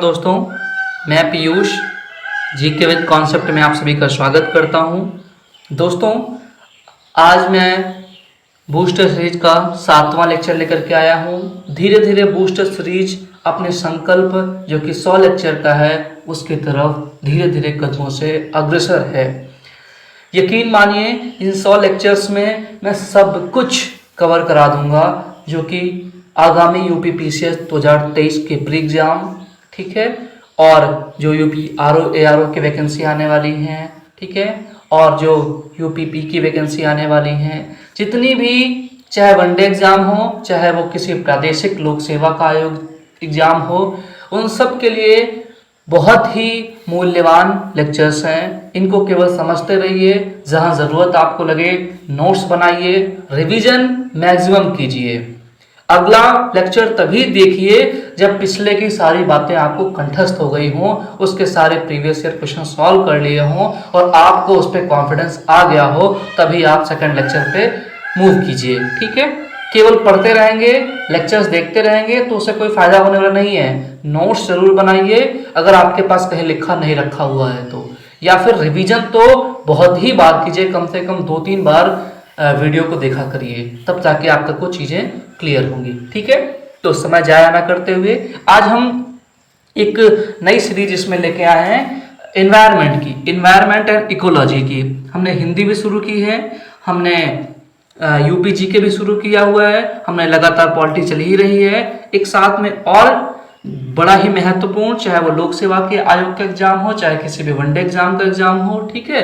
दोस्तों, मैं Piyush GK with concept में आप सभी का स्वागत करता हूं। दोस्तों, आज मैं बूस्टर सीरीज का 7वां लेक्चर लेकर के आया हूं। धीरे धीरे बूस्टर सीरीज अपने संकल्प जो कि 100 लेक्चर का है उसकी तरफ धीरे धीरे कदमों से अग्रसर है। यकीन मानिए, इन 100 लेक्चर्स में मैं सब कुछ कवर करा दूंगा जो कि आगामी यूपी पीसीएस 2023 के प्री एग्जाम, ठीक है, और जो यूपी आरओ एआरओ की वैकेंसी आने वाली हैं, ठीक है, और जो यूपी पी की वैकेंसी आने वाली हैं, जितनी भी चाहे वनडे एग्जाम हो, चाहे वो किसी प्रादेशिक लोक सेवा का आयोग एग्जाम हो, उन सब के लिए बहुत ही मूल्यवान लेक्चर्स हैं। इनको केवल समझते रहिए, जहां ज़रूरत आपको लगे नोट्स बनाइए, रिवीजन मैक्सिमम कीजिए। अगला लेक्चर तभी देखिए जब पिछले की सारी बातें आपको कंठस्थ हो गई हों, उसके सारे प्रीवियस ईयर क्वेश्चन सॉल्व कर लिए हों और आपको उस पर कॉन्फिडेंस आ गया हो, तभी आप सेकंड लेक्चर पे मूव कीजिए। ठीक है, केवल पढ़ते रहेंगे, लेक्चर्स देखते रहेंगे तो उससे कोई फायदा होने वाला नहीं है। नोट्स जरूर बनाइए, अगर आपके पास कहीं लिखा नहीं रखा हुआ है तो, या फिर रिवीजन तो बहुत ही बार कीजिए, कम से कम 2-3 बार वीडियो को देखा करिए, तब जाके आपका कुछ चीजें क्लियर होंगी। ठीक है, तो समय जाया ना करते हुए आज हम एक नई सीरीज इसमें लेके आए हैं एनवायरनमेंट की, एनवायरनमेंट एंड इकोलॉजी की। हमने हिंदी भी शुरू की है, हमने यूपी जी के भी शुरू किया हुआ है, हमने लगातार पॉलिटी चली ही रही है। एक साथ में और बड़ा ही महत्वपूर्ण, चाहे वो लोक सेवा के आयोग का एग्जाम हो, चाहे किसी भी वनडे एग्जाम का एग्जाम हो, ठीक है,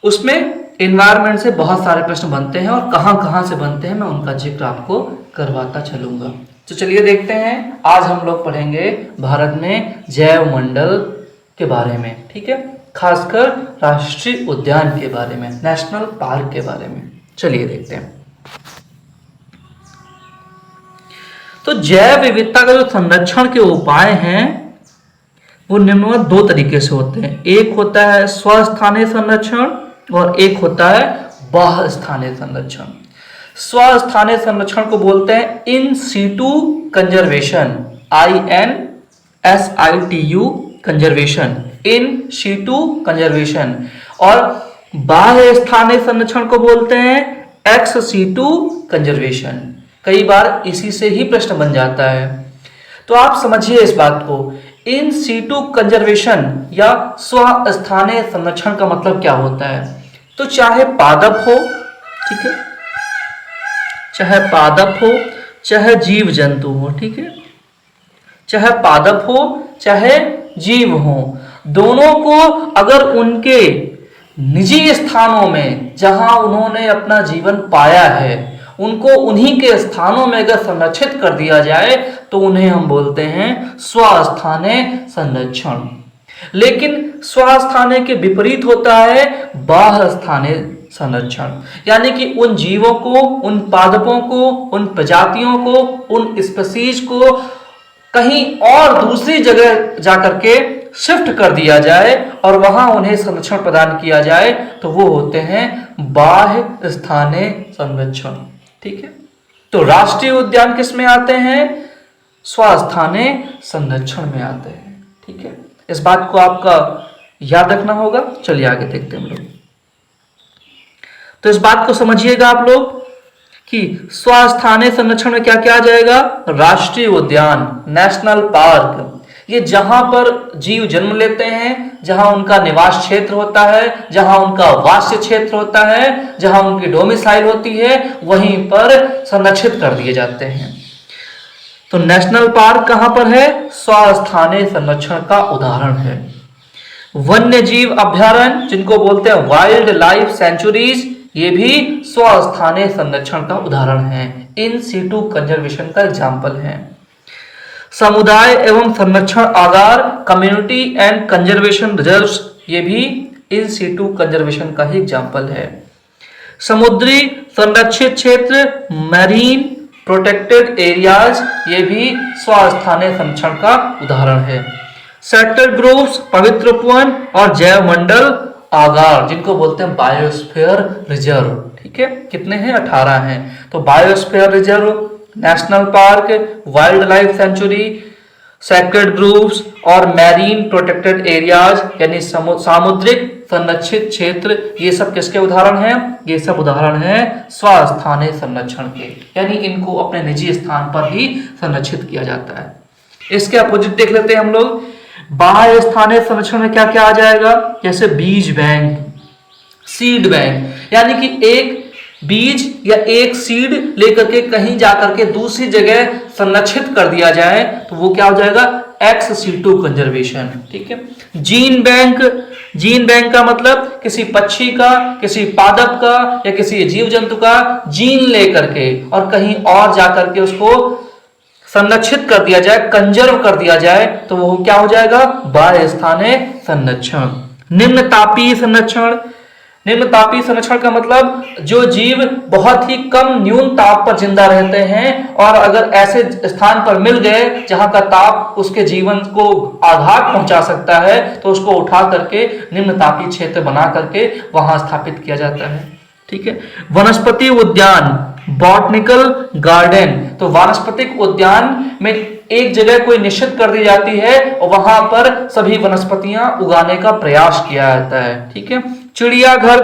उसमें एनवायरनमेंट से बहुत सारे प्रश्न बनते हैं और कहां कहां से बनते हैं मैं उनका जिक्र आपको करवाता चलूंगा। तो चलिए देखते हैं, आज हम लोग पढ़ेंगे भारत में जैव मंडल के बारे में, ठीक है, खासकर राष्ट्रीय उद्यान के बारे में, नेशनल पार्क के बारे में। चलिए देखते हैं। तो जैव विविधता का जो संरक्षण के उपाय हैं वो निम्नलिखित 2 तरीके से होते हैं। एक होता है स्वस्थानीय संरक्षण और एक होता है बाह्य स्थानीय संरक्षण। स्वस्थानीय संरक्षण को बोलते हैं in situ conservation, INSITU conservation, in situ conservation, और बाह्य स्थानीय संरक्षण को बोलते हैं एक्स सीटू कंजर्वेशन। कई बार इसी से ही प्रश्न बन जाता है, तो आप समझिए इस बात को। इन सीटू कंजर्वेशन या स्वस्थानीय संरक्षण का मतलब क्या होता है? तो चाहे पादप हो, ठीक है, चाहे पादप हो, चाहे जीव जंतु हो, ठीक है, चाहे पादप हो चाहे जीव हो, दोनों को अगर उनके निजी स्थानों में जहां उन्होंने अपना जीवन पाया है, उनको उन्हीं के स्थानों में अगर संरक्षित कर दिया जाए तो उन्हें हम बोलते हैं स्वस्थानीय संरक्षण। लेकिन स्वस्थानीय के विपरीत होता है बाह्य स्थानीय संरक्षण, यानी कि उन जीवों को, उन पादपों को, उन प्रजातियों को, उन स्पीशीज को कहीं और दूसरी जगह जाकर के शिफ्ट कर दिया जाए और वहां उन्हें संरक्षण प्रदान किया जाए, तो वो होते हैं बाह्य स्थानीय संरक्षण। ठीक है, तो राष्ट्रीय उद्यान किस में आते हैं? स्वस्थानीय संरक्षण में आते हैं। ठीक है, इस बात को आपका याद रखना होगा। चलिए आगे देखते हैं हम लोग। तो इस बात को समझिएगा आप लोग कि स्वस्थानीय संरक्षण में क्या क्या आ जाएगा? राष्ट्रीय उद्यान, नेशनल पार्क, ये जहां पर जीव जन्म लेते हैं, जहां उनका निवास क्षेत्र होता है, जहां उनका वास्य क्षेत्र होता है, जहां उनकी डोमिसाइल होती है, वहीं पर संरक्षित कर दिए जाते हैं। तो नेशनल पार्क कहां पर है? स्वस्थानीय संरक्षण का उदाहरण है। वन्य जीव अभयारण्य, जिनको बोलते हैं वाइल्ड लाइफ सेंचुरीज, ये भी स्वस्थानीय संरक्षण का उदाहरण है, इन सीटू कंजर्वेशन का एग्जाम्पल है। समुदाय एवं संरक्षण आगार, कम्युनिटी एंड कंजर्वेशन रिजर्व्स, ये भी इन सीटू कंजर्वेशन का ही एग्जाम्पल है। समुद्री संरक्षित क्षेत्र, मैरीन प्रोटेक्टेड एरियाज, ये भी स्वस्थानीय संरक्षण का उदाहरण है। सेक्टर ग्रुप्स, पवित्र वन और जैव मंडल आगार, जिनको बोलते हैं बायोस्फीयर रिजर्व। ठीक है, कितने हैं? 18 हैं। तो biosphere reserve, national park, wild life sanctuary, sacred groups और मैरीन प्रोटेक्टेड एरियाज यानी सामुद्रिक संरक्षित क्षेत्र, ये सब किसके उदाहरण हैं? ये सब उदाहरण हैं स्वस्थानीय संरक्षण के, यानी इनको अपने निजी स्थान पर ही संरक्षित किया जाता है। इसके अपोजिट देख लेते हैं हम लोग, बाह्य स्थानीय संरक्षण में क्या क्या आ जाएगा? जैसे बीज बैंक, सीड बैंक, यानी कि एक बीज या एक सीड लेकर के कहीं जाकर के दूसरी जगह संरक्षित कर दिया जाए तो वो क्या हो जाएगा? Ex situ conservation. ठीक है। जीन बैंक, जीन बैंक का मतलब किसी पक्षी का, किसी पादप का या किसी जीव जंतु का जीन लेकर के और कहीं और जाकर के उसको संरक्षित कर दिया जाए, कंजर्व कर दिया जाए तो वो क्या हो जाएगा? बाह्य स्थानीय संरक्षण। निम्न तापीय संरक्षण, निम्न तापीय संरक्षण का मतलब जो जीव बहुत ही कम न्यून ताप पर जिंदा रहते हैं और अगर ऐसे स्थान पर मिल गए जहां का ताप उसके जीवन को आघात पहुंचा सकता है तो उसको उठा करके निम्न तापीय क्षेत्र बना करके वहां स्थापित किया जाता है। ठीक है। वनस्पति उद्यान, बॉटनिकल गार्डन, तो वानस्पतिक उद्यान में एक जगह कोई निश्चित कर दी जाती है और वहां पर सभी वनस्पतियां उगाने का प्रयास किया जाता है। ठीक है। चिड़ियाघर,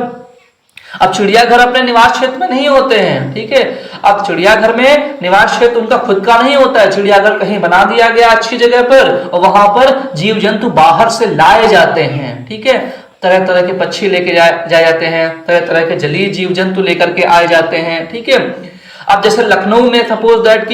अब चिड़ियाघर अपने निवास क्षेत्र में नहीं होते हैं। ठीक है। अब चिड़ियाघर में निवास क्षेत्र उनका खुद का नहीं होता है, चिड़ियाघर कहीं बना दिया गया अच्छी जगह पर और वहां पर जीव जंतु बाहर से लाए जाते हैं। ठीक है। तरह तरह के पक्षी लेके जाए जाते हैं, तरह तरह के जलीय जीव जंतु लेकर के आए जाते हैं। ठीक है। अब जैसे लखनऊ में सपोज दैट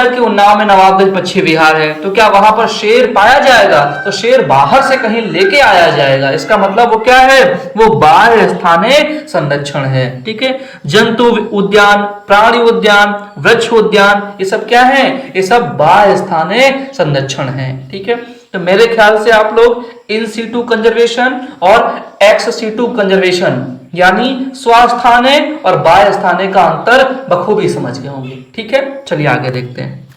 कि उन्नाव में नवाबगंज पक्षी विहार है, तो क्या वहां पर शेर पाया जाएगा? तो शेर बाहर से कहीं लेके आया जाएगा। इसका मतलब वो क्या है? वो बाह्य स्थानीय संरक्षण है। ठीक है। जंतु उद्यान, प्राणी उद्यान, वृक्ष उद्यान, ये सब क्या है? ये सब बाह्य स्थानीय संरक्षण है। ठीक है। तो मेरे ख्याल से आप लोग इन सीटू कंजर्वेशन और एक्स सीटू कंजर्वेशन यानी स्वस्थानीय और बाह्य स्थानीय का अंतर बखूबी समझ गए होंगे। ठीक है। चलिए आगे देखते हैं।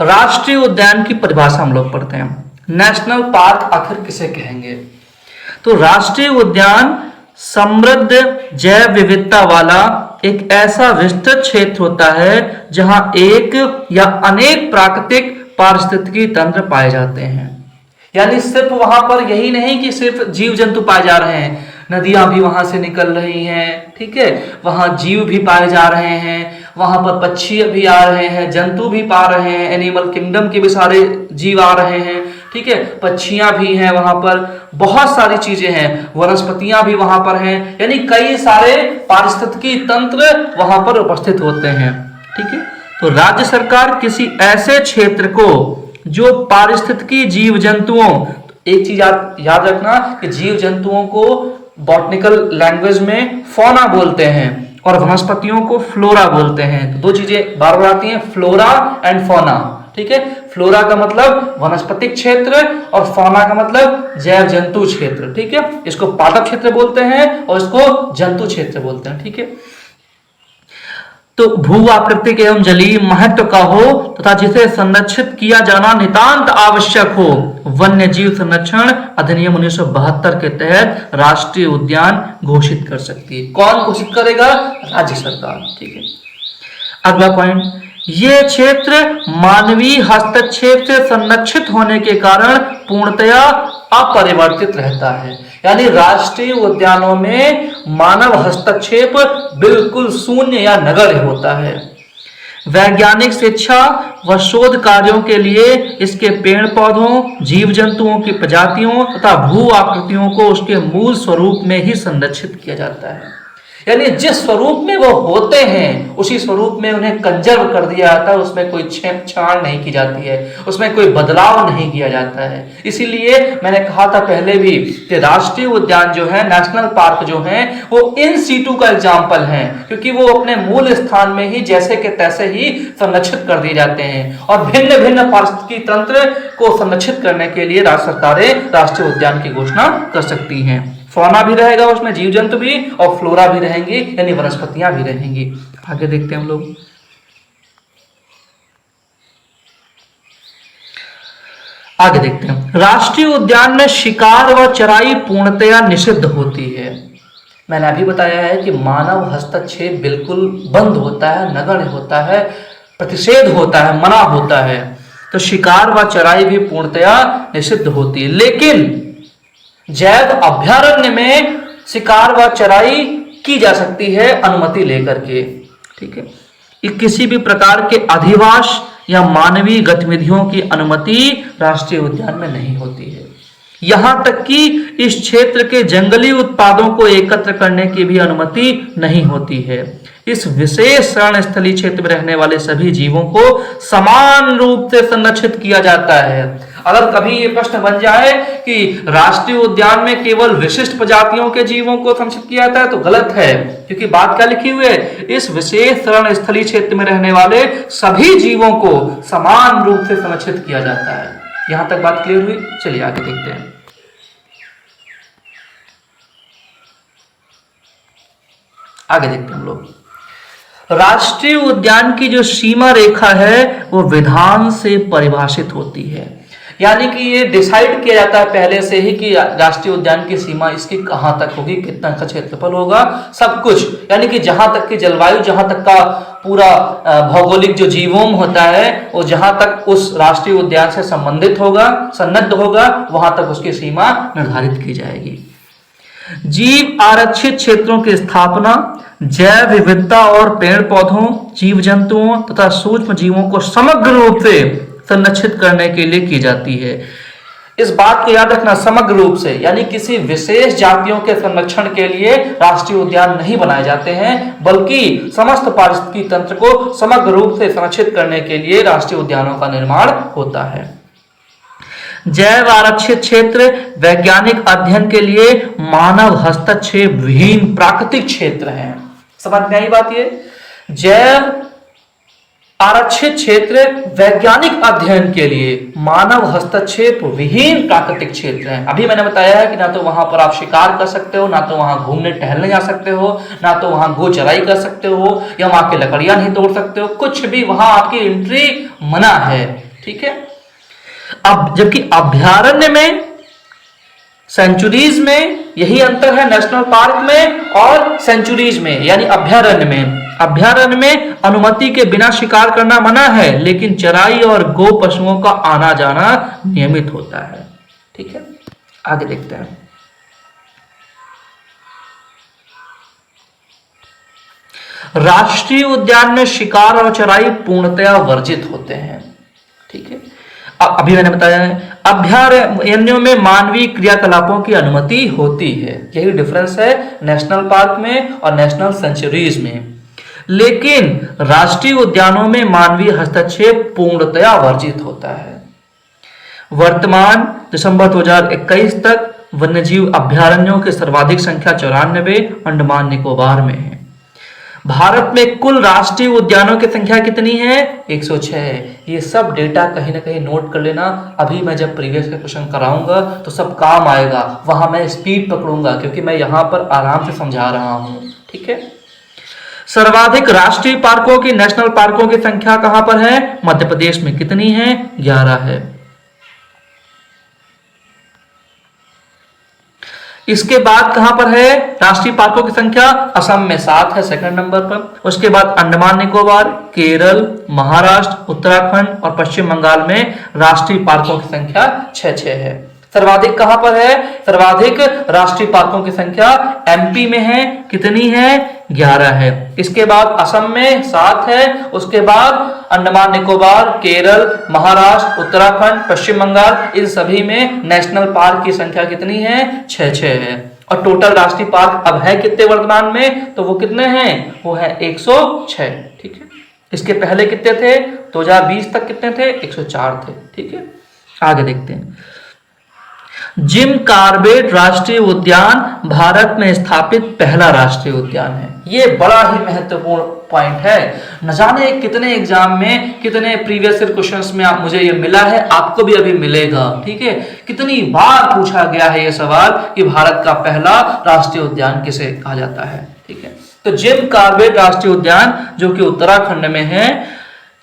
राष्ट्रीय उद्यान की परिभाषा हम लोग पढ़ते हैं। नेशनल पार्क आखिर किसे कहेंगे? तो राष्ट्रीय उद्यान समृद्ध जैव विविधता वाला एक ऐसा विस्तृत क्षेत्र होता है जहां एक या अनेक प्राकृतिक पारिस्थितिकी तंत्र पाए जाते हैं। यानी सिर्फ वहां पर यही नहीं कि सिर्फ जीव जंतु पाए जा रहे हैं, नदियां भी वहां से निकल रही हैं। ठीक है। वहां जीव भी पाए जा रहे हैं, वहां पर पक्षी भी आ रहे हैं, जंतु भी पा रहे हैं, एनिमल किंगडम के भी सारे जीव आ रहे हैं। ठीक है। पक्षियां भी हैं वहां पर, बहुत सारी चीजें हैं, वनस्पतियां भी वहां पर हैं, यानी कई सारे पारिस्थितिकी तंत्र वहां पर उपस्थित होते हैं। ठीक है। तो राज्य सरकार किसी ऐसे क्षेत्र को जो पारिस्थितिकी जीव जंतुओं, एक चीज याद रखना कि जीव जंतुओं को बॉटनिकल लैंग्वेज में फौना बोलते हैं और वनस्पतियों को फ्लोरा बोलते हैं। तो दो चीजें बार बार आती हैं, फ्लोरा एंड फौना। ठीक है। फ्लोरा का मतलब वनस्पतिक क्षेत्र और फौना का मतलब जैव जंतु क्षेत्र। ठीक है। इसको पादप क्षेत्र बोलते हैं और इसको जंतु क्षेत्र बोलते हैं। ठीक है। तो भू आकृतिक एवं जलीय महत्व का हो तथा जिसे संरक्षित किया जाना नितांत आवश्यक हो, वन्य जीव संरक्षण अधिनियम 1972 के तहत राष्ट्रीय उद्यान घोषित कर सकती है। कौन घोषित करेगा? राज्य सरकार। ठीक है। अगला पॉइंट, ये क्षेत्र मानवीय हस्तक्षेप से संरक्षित होने के कारण पूर्णतया अपरिवर्तित रहता है। यानी राष्ट्रीय उद्यानों में मानव हस्तक्षेप बिल्कुल शून्य या नगण्य होता है। वैज्ञानिक शिक्षा व शोध कार्यों के लिए इसके पेड़ पौधों, जीव जंतुओं की प्रजातियों तथा भू आकृतियों को उसके मूल स्वरूप में ही संरक्षित किया जाता है। यानी जिस स्वरूप में वो होते हैं उसी स्वरूप में उन्हें कंजर्व कर दिया जाता है, उसमें कोई छेड़छाड़ नहीं की जाती है, उसमें कोई बदलाव नहीं किया जाता है। इसीलिए मैंने कहा था पहले भी कि राष्ट्रीय उद्यान जो है, नेशनल पार्क जो है, वो इन सीटू का एग्जाम्पल है, क्योंकि वो अपने मूल स्थान में ही जैसे के तैसे ही संरक्षित कर दिए जाते हैं और भिन्न भिन्न पारिस्थितिकी तंत्र को संरक्षित करने के लिए राज्य सरकारें राष्ट्रीय उद्यान की घोषणा कर सकती हैं। फौना भी रहेगा उसमें, जीव जंतु भी, और फ्लोरा भी रहेंगी, यानी वनस्पतियां भी रहेंगी। आगे देखते हैं हम लोग। आगे देखते हैं, राष्ट्रीय उद्यान में शिकार व चराई पूर्णतया निषिद्ध होती है। मैंने अभी बताया है कि मानव हस्तक्षेप बिल्कुल बंद होता है, नगण्य होता है, प्रतिषेध होता है, मना होता है। तो शिकार व चराई भी पूर्णतया निषिद्ध होती है, लेकिन जैव अभयारण्य में शिकार व चराई की जा सकती है अनुमति लेकर के। ठीक है, किसी भी प्रकार के अधिवास या मानवीय गतिविधियों की अनुमति राष्ट्रीय उद्यान में नहीं होती है। यहां तक कि इस क्षेत्र के जंगली उत्पादों को एकत्र करने की भी अनुमति नहीं होती है। इस विशेष शरण स्थली क्षेत्र में रहने वाले सभी जीवों को समान रूप से संरक्षित किया जाता है। अगर कभी ये प्रश्न बन जाए कि राष्ट्रीय उद्यान में केवल विशिष्ट प्रजातियों के जीवों को संरक्षित किया जाता है, तो गलत है, क्योंकि बात क्या लिखी हुई है, इस विशेष शरण स्थली क्षेत्र में रहने वाले सभी जीवों को समान रूप से संरक्षित किया जाता है। यहां तक बात क्लियर हुई? चलिए आगे देखते हैं। आगे देखते हैं हम लोग। राष्ट्रीय उद्यान की जो सीमा रेखा है वो विधान से परिभाषित होती है, यानी कि ये डिसाइड किया जाता है पहले से ही कि राष्ट्रीय उद्यान की सीमा इसकी कहां तक होगी, कितना का क्षेत्रफल होगा, सब कुछ। यानी कि जहां तक की जलवायु, जहां तक का पूरा भौगोलिक जो जीवोम होता है वो जहां तक उस राष्ट्रीय उद्यान से संबंधित होगा, सन्निग्ध होगा, वहां तक उसकी सीमा निर्धारित की जाएगी। जीव आरक्षित क्षेत्रों की स्थापना जैव विविधता और पेड़ पौधों, जीव जंतुओं तथा सूक्ष्म जीवों को समग्र रूप से संरक्षित करने के लिए की जाती है। इस बात को याद रखना, समग्र रूप से, यानी किसी विशेष जातियों के संरक्षण के लिए राष्ट्रीय उद्यान नहीं बनाए जाते हैं, बल्कि समस्त पारिस्थितिकी तंत्र को समग्र रूप से संरक्षित करने के लिए राष्ट्रीय उद्यानों का निर्माण होता है। जैव आरक्षित क्षेत्र वैज्ञानिक अध्ययन के लिए मानव हस्तक्षेप विहीन प्राकृतिक क्षेत्र हैं। समझ में आई बात? ये जैव आरक्षित क्षेत्र वैज्ञानिक अध्ययन के लिए मानव हस्तक्षेप विहीन प्राकृतिक क्षेत्र हैं। अभी मैंने बताया है कि ना तो वहां पर आप शिकार कर सकते हो, ना तो वहां घूमने टहलने जा सकते हो, ना तो वहां गो चराई कर सकते हो, या वहां के लकड़ियां नहीं तोड़ सकते हो, कुछ भी वहां आपकी एंट्री मना है। ठीक है, अब जबकि अभयारण्य में, सेंचुरीज में यही अंतर है, नेशनल पार्क में और सेंचुरीज में, यानी अभयारण्य में। अभयारण्य में अनुमति के बिना शिकार करना मना है, लेकिन चराई और गो पशुओं का आना जाना नियमित होता है। ठीक है, आगे देखते हैं। राष्ट्रीय उद्यान में शिकार और चराई पूर्णतया वर्जित होते हैं। ठीक है, अभी मैंने बताया है अभयारण्यों में मानवीय क्रियाकलापों की अनुमति होती है। यही डिफरेंस है नेशनल पार्क में और नेशनल सेंचुरीज में। लेकिन राष्ट्रीय उद्यानों में मानवीय हस्तक्षेप पूर्णतया वर्जित होता है। वर्तमान दिसंबर 2021 तक वन्यजीव अभयारण्यों की सर्वाधिक संख्या 94 अंडमान निकोबार में है। भारत में कुल राष्ट्रीय उद्यानों की संख्या कितनी है? 106। ये सब डेटा कहीं ना कहीं नोट कर लेना। अभी मैं जब प्रीवियस के क्वेश्चन कराऊंगा तो सब काम आएगा, वहां मैं स्पीड पकड़ूंगा, क्योंकि मैं यहां पर आराम से समझा रहा हूं। ठीक है, सर्वाधिक राष्ट्रीय पार्कों की, नेशनल पार्कों की संख्या कहां पर है? मध्य प्रदेश में कितनी है? 11 है। इसके बाद कहां पर है राष्ट्रीय पार्कों की संख्या? असम में 7 है, सेकंड नंबर पर। उसके बाद अंडमान निकोबार, केरल, महाराष्ट्र, उत्तराखंड और पश्चिम बंगाल में राष्ट्रीय पार्कों की संख्या 6 है। सर्वाधिक कहां पर है? सर्वाधिक राष्ट्रीय पार्कों की संख्या एमपी में है, कितनी है? 11 है। इसके बाद असम में 7 है, उसके बाद अंडमान निकोबार, केरल, महाराष्ट्र, उत्तराखंड, पश्चिम बंगाल, इन सभी में नेशनल पार्क की संख्या कितनी है? 6 है। और टोटल राष्ट्रीय पार्क अब है कितने वर्तमान में? तो वो कितने हैं? वो है 106। ठीक है, इसके पहले कितने थे? 2020 तक कितने थे? 104 थे। ठीक है, आगे देखते हैं। जिम कॉर्बेट राष्ट्रीय उद्यान भारत में स्थापित पहला राष्ट्रीय उद्यान है। ये बड़ा ही महत्वपूर्ण पॉइंट है। न जाने कितने एग्जाम में, कितने प्रीवियस क्वेश्चंस में मुझे ये मिला है, आपको भी अभी मिलेगा। ठीक है, कितनी बार पूछा गया है ये सवाल कि भारत का पहला राष्ट्रीय उद्यान किसे कहा जाता है। ठीक है, तो जिम कॉर्बेट राष्ट्रीय उद्यान जो कि उत्तराखंड में है,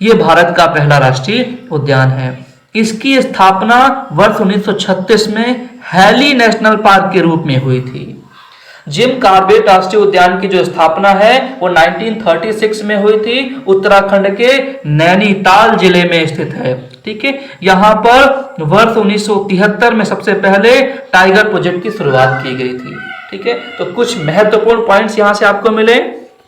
ये भारत का पहला राष्ट्रीय उद्यान है। इसकी स्थापना वर्ष 1936 में हैली नेशनल पार्क के रूप में हुई थी। जिम कॉर्बेट राष्ट्रीय उद्यान की जो स्थापना है वो 1936 में हुई थी, उत्तराखंड के नैनीताल जिले में स्थित है। ठीक है, यहां पर वर्ष 1973 में सबसे पहले टाइगर प्रोजेक्ट की शुरुआत की गई थी। ठीक है, तो कुछ महत्वपूर्ण पॉइंट्स यहां से आपको मिले।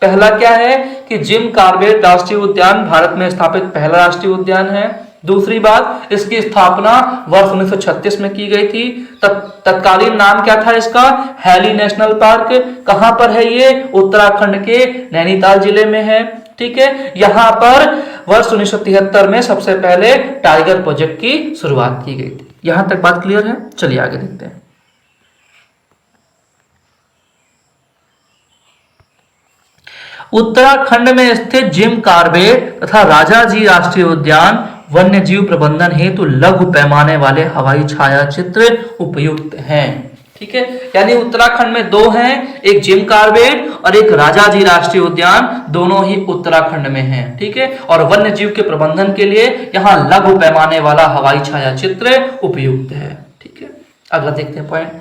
पहला क्या है कि जिम कॉर्बेट राष्ट्रीय उद्यान भारत में स्थापित पहला राष्ट्रीय उद्यान है। दूसरी बात, इसकी स्थापना वर्ष 1936 में की गई थी। तत्कालीन नाम क्या था इसका? Hailey national park. कहां पर है ये? उत्तराखंड के नैनीताल जिले में है। ठीक है, यहां पर वर्ष 1973 में सबसे पहले टाइगर प्रोजेक्ट की शुरुआत की गई थी। यहां तक बात क्लियर है? चलिए आगे देखते हैं। उत्तराखंड में स्थित जिम कॉर्बेट तथा राजाजी राष्ट्रीय उद्यान वन्य जीव प्रबंधन हेतु लघु पैमाने वाले हवाई छायाचित्र उपयुक्त हैं। ठीक है, यानी उत्तराखंड में दो हैं, एक जिम कॉर्बेट और एक राजाजी राष्ट्रीय उद्यान, दोनों ही उत्तराखंड में हैं। ठीक है, और वन्य जीव के प्रबंधन के लिए यहाँ लघु पैमाने वाला हवाई छायाचित्र उपयुक्त है। ठीक है, अगला देखते हैं पॉइंट।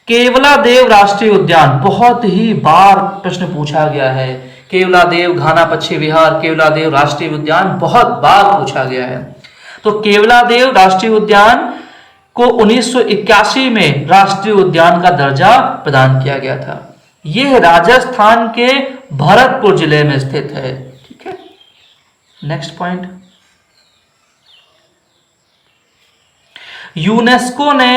केवलादेव राष्ट्रीय उद्यान, बहुत ही बार प्रश्न पूछा गया है। केवलादेव घाना पक्षी विहार, केवलादेव राष्ट्रीय उद्यान बहुत बार पूछा गया है। तो केवलादेव राष्ट्रीय उद्यान को 1981 में राष्ट्रीय उद्यान का दर्जा प्रदान किया गया था। यह राजस्थान के भरतपुर जिले में स्थित है। ठीक है, नेक्स्ट पॉइंट। यूनेस्को ने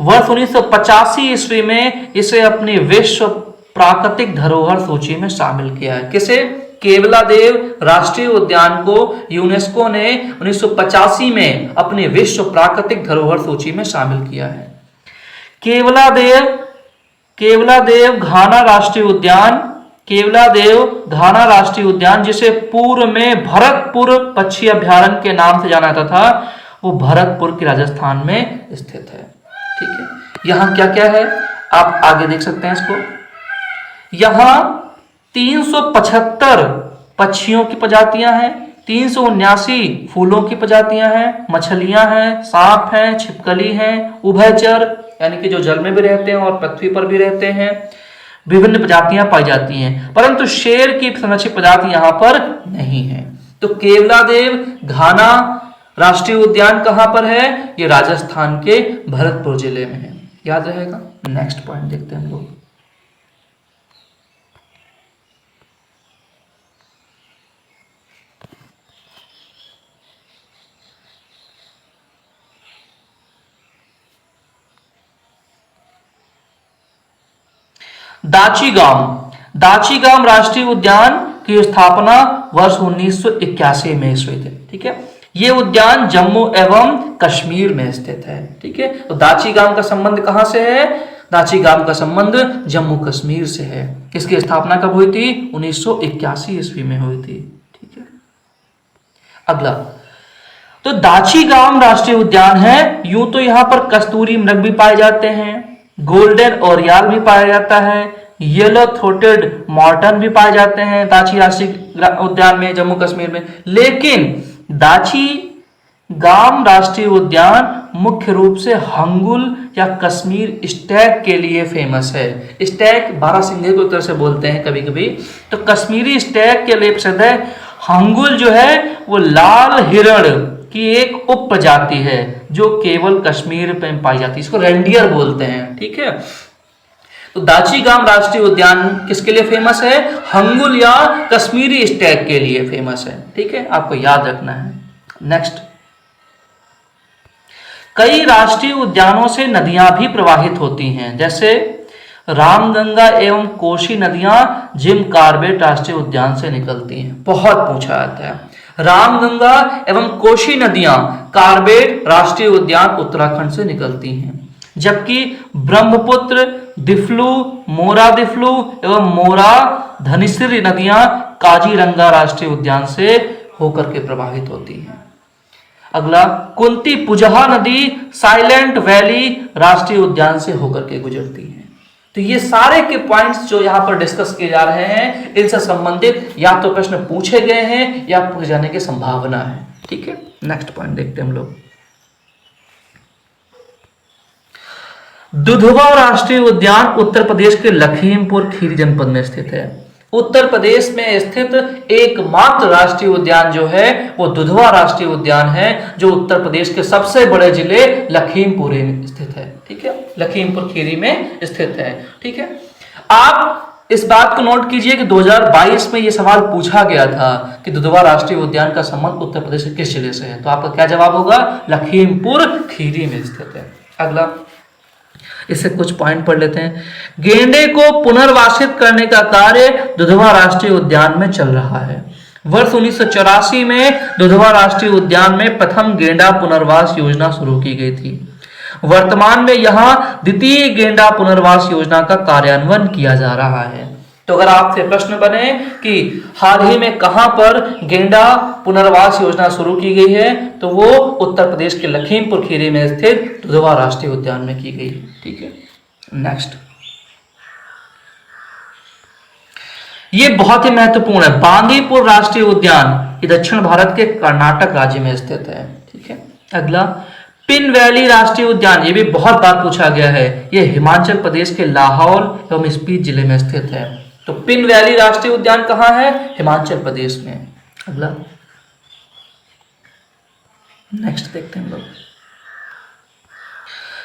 वर्ष 1985 ईस्वी में इसे अपनी विश्व प्राकृतिक धरोहर सूची में शामिल किया है। किसे? केवलादेव राष्ट्रीय उद्यान को यूनेस्को ने 1985 में अपनी विश्व प्राकृतिक धरोहर सूची में शामिल किया है। केवलादेव घाना राष्ट्रीय उद्यान, केवलादेव घाना राष्ट्रीय उद्यान जिसे पूर्व में भरतपुर पक्षी अभ्यारण्य के नाम से जाना जाता था, वो भरतपुर के राजस्थान में स्थित है। ठीक है, यहां क्या क्या है आप आगे देख सकते हैं इसको। यहां 375 पक्षियों की प्रजातियां हैं, 379 फूलों की प्रजातियां हैं, मछलियां हैं, सांप हैं, छिपकली हैं, उभयचर यानी कि जो जल में भी रहते हैं और पृथ्वी पर भी रहते हैं, विभिन्न प्रजातियां पाई जाती हैं, परंतु शेर की संरक्षित प्रजाति यहां पर नहीं है। तो केवलादेव घाना राष्ट्रीय उद्यान कहां पर है? ये राजस्थान के भरतपुर जिले में है, याद रहेगा। नेक्स्ट पॉइंट देखते हैं हम लोग। दाचीगाम राष्ट्रीय उद्यान की स्थापना वर्ष 1981 में हुई थी। ठीक है, ये उद्यान जम्मू एवं कश्मीर में स्थित है। ठीक है, तो दाचीगाम का संबंध कहां से है? दाचीगाम का संबंध जम्मू कश्मीर से है। इसकी स्थापना कब हुई थी? 1981 ईस्वी में हुई थी। ठीक है, अगला, तो दाचीगाम राष्ट्रीय उद्यान है। यूं तो यहां पर कस्तूरी मृग भी पाए जाते हैं, गोल्डन ओरियाल भी पाया जाता है, येलो थ्रोटेड मॉर्टन भी पाए जाते हैं दाची राष्ट्रीय उद्यान में जम्मू कश्मीर में। लेकिन दाची गाम राष्ट्रीय उद्यान मुख्य रूप से हंगुल या कश्मीर स्टैग के लिए फेमस है। स्टैग बारहसिंगे को एक तरह से बोलते हैं कभी कभी, तो कश्मीरी स्टैग के लिए प्रसिद्ध है। हंगुल जो है वो लाल हिरण की एक उप प्रजाति है जो केवल कश्मीर में पाई जाती है, इसको रेंडियर बोलते हैं। ठीक है, तो दाचीगाम राष्ट्रीय उद्यान किसके लिए फेमस है? हंगुल या कश्मीरी स्टैग के लिए फेमस है। ठीक है, आपको याद रखना है। नेक्स्ट, कई राष्ट्रीय उद्यानों से नदियां भी प्रवाहित होती हैं, जैसे रामगंगा एवं कोशी नदियां जिम कॉर्बेट राष्ट्रीय उद्यान से निकलती हैं। बहुत पूछा जाता है। रामगंगा एवं कोशी नदियां कॉर्बेट राष्ट्रीय उद्यान उत्तराखंड से निकलती हैं, जबकि ब्रह्मपुत्र, दिफ्लू, मोरा दिफ्लू एवं मोरा धनिश्री नदियां काजीरंगा राष्ट्रीय उद्यान से होकर के प्रवाहित होती हैं। अगला, कुंती पुजहा नदी साइलेंट वैली राष्ट्रीय उद्यान से होकर के गुजरती है। तो ये सारे के पॉइंट्स जो यहां पर डिस्कस किए जा रहे हैं, इनसे संबंधित या तो प्रश्न पूछे गए हैं या पूछे जाने की संभावना है। ठीक है, नेक्स्ट पॉइंट देखते हैं हम लोग। दुधवा राष्ट्रीय उद्यान उत्तर प्रदेश के लखीमपुर खीरी जनपद में स्थित है। उत्तर प्रदेश में स्थित एकमात्र राष्ट्रीय उद्यान जो है वो दुधवा राष्ट्रीय उद्यान है, जो उत्तर प्रदेश के सबसे बड़े जिले लखीमपुर में स्थित है। ठीक है, लखीमपुर खीरी में स्थित है। ठीक है, आप इस बात को नोट कीजिए कि 2022 में यह सवाल पूछा गया था कि दुधवा राष्ट्रीय उद्यान का संबंध उत्तर प्रदेश के किस जिले से है, तो आपका क्या जवाब होगा? लखीमपुर खीरी में स्थित है। अगला, इससे कुछ पॉइंट पढ़ लेते हैं। गेंडे को पुनर्वासित करने का कार्य दुधवा राष्ट्रीय उद्यान में चल रहा है। वर्ष 1984 में दुधवा राष्ट्रीय उद्यान में प्रथम गेंडा पुनर्वास योजना शुरू की गई थी। वर्तमान में यहां द्वितीय गेंडा पुनर्वास योजना का कार्यान्वयन किया जा रहा है। तो अगर आपसे प्रश्न बने कि हाल ही में कहां पर गेंडा पुनर्वास योजना शुरू की गई है, तो वो उत्तर प्रदेश के लखीमपुर खीरी में स्थित दुधवा राष्ट्रीय उद्यान में की गई। ठीक है, नेक्स्ट, ये बहुत ही महत्वपूर्ण है। बांदीपुर राष्ट्रीय उद्यान ये दक्षिण भारत के कर्नाटक राज्य में स्थित है। ठीक है, अगला, पिन वैली राष्ट्रीय उद्यान, ये भी बहुत बार पूछा गया है। ये हिमाचल प्रदेश के लाहौल एवं स्पीति जिले में स्थित है। तो पिन वैली राष्ट्रीय उद्यान कहां है? हिमाचल प्रदेश में। अगला, नेक्स्ट देखते हैं लोग।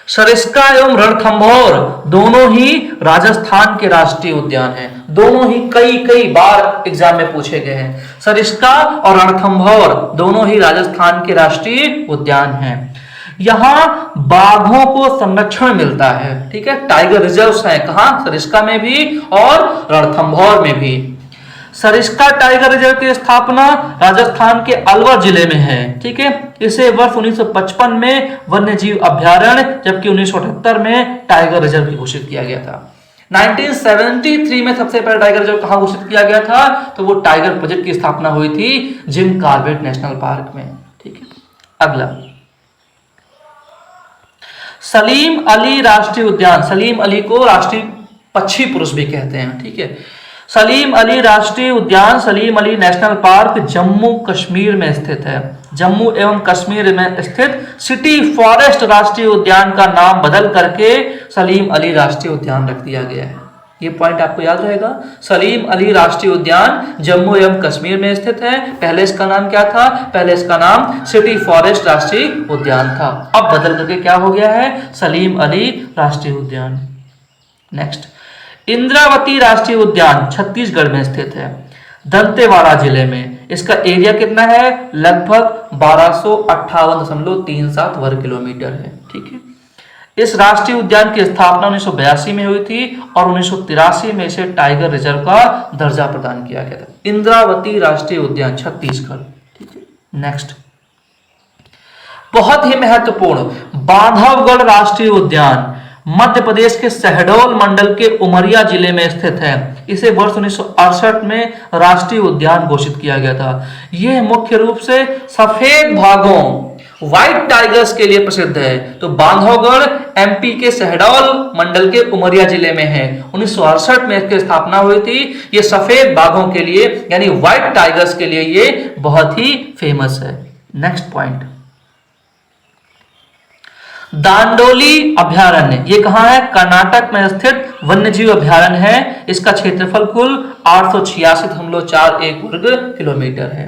सरिस्का एवं रणथंभौर दोनों ही राजस्थान के राष्ट्रीय उद्यान हैं। दोनों ही कई बार एग्जाम में पूछे गए हैं। सरिस्का और रणथंभौर दोनों ही राजस्थान के राष्ट्रीय उद्यान हैं। यहां बाघों को संरक्षण मिलता है। ठीक है, टाइगर रिजर्व्स हैं कहां? सरिस्का में भी और रणथंभौर में भी। सरिस्का टाइगर रिजर्व की स्थापना राजस्थान के अलवर जिले में है। ठीक है, इसे वर्ष 1955 में वन्य जीव अभ्यारण्य, जबकि 1978 में टाइगर रिजर्व की घोषित किया गया था। 1973 में सबसे पहले टाइगर रिजर्व कहां घोषित किया गया था? तो वो टाइगर प्रोजेक्ट की स्थापना हुई थी जिम कॉर्बेट नेशनल पार्क में। ठीक है, अगला, सलीम अली राष्ट्रीय उद्यान। सलीम अली को राष्ट्रीय पक्षी पुरुष भी कहते हैं। ठीक है, सलीम अली राष्ट्रीय उद्यान, सलीम अली नेशनल पार्क जम्मू कश्मीर में स्थित है। जम्मू एवं कश्मीर में स्थित सिटी फॉरेस्ट राष्ट्रीय उद्यान का नाम बदल करके सलीम अली राष्ट्रीय उद्यान रख दिया गया है। ये पॉइंट आपको याद रहेगा। सलीम अली राष्ट्रीय उद्यान जम्मू एवं कश्मीर में स्थित है। पहले इसका नाम क्या था? पहले इसका नाम सिटी फॉरेस्ट राष्ट्रीय उद्यान था। अब बदल करके क्या हो गया है? सलीम अली राष्ट्रीय उद्यान। नेक्स्ट, इंद्रावती राष्ट्रीय उद्यान छत्तीसगढ़ में स्थित है, दंतेवाड़ा जिले में। इसका एरिया कितना है? लगभग 1258.37 वर्ग किलोमीटर है। ठीक है, इस राष्ट्रीय उद्यान की स्थापना 1982 में हुई थी और 1983 में इसे टाइगर रिजर्व का दर्जा प्रदान किया गया था। इंद्रावती राष्ट्रीय उद्यान छत्तीसगढ़। ठीक है, नेक्स्ट, बहुत ही महत्वपूर्ण बांधवगढ़ राष्ट्रीय उद्यान मध्य प्रदेश के शहडोल मंडल के उमरिया जिले में स्थित है। इसे वर्ष 1968 में राष्ट्रीय उद्यान घोषित किया गया था। यह मुख्य रूप से सफेद भागों व्हाइट टाइगर्स के लिए प्रसिद्ध है। तो बांधवगढ़ एमपी के शहडोल मंडल के उमरिया जिले में है। 1968 में इसकी स्थापना हुई थी। ये सफेद बाघों के लिए यानी व्हाइट टाइगर्स के लिए ये बहुत ही फेमस है। नेक्स्ट पॉइंट, दांडोली अभ्यारण्य। ये कहां है? कर्नाटक में स्थित वन्यजीव अभ्यारण्य है। इसका क्षेत्रफल कुल 886.41 वर्ग किलोमीटर है।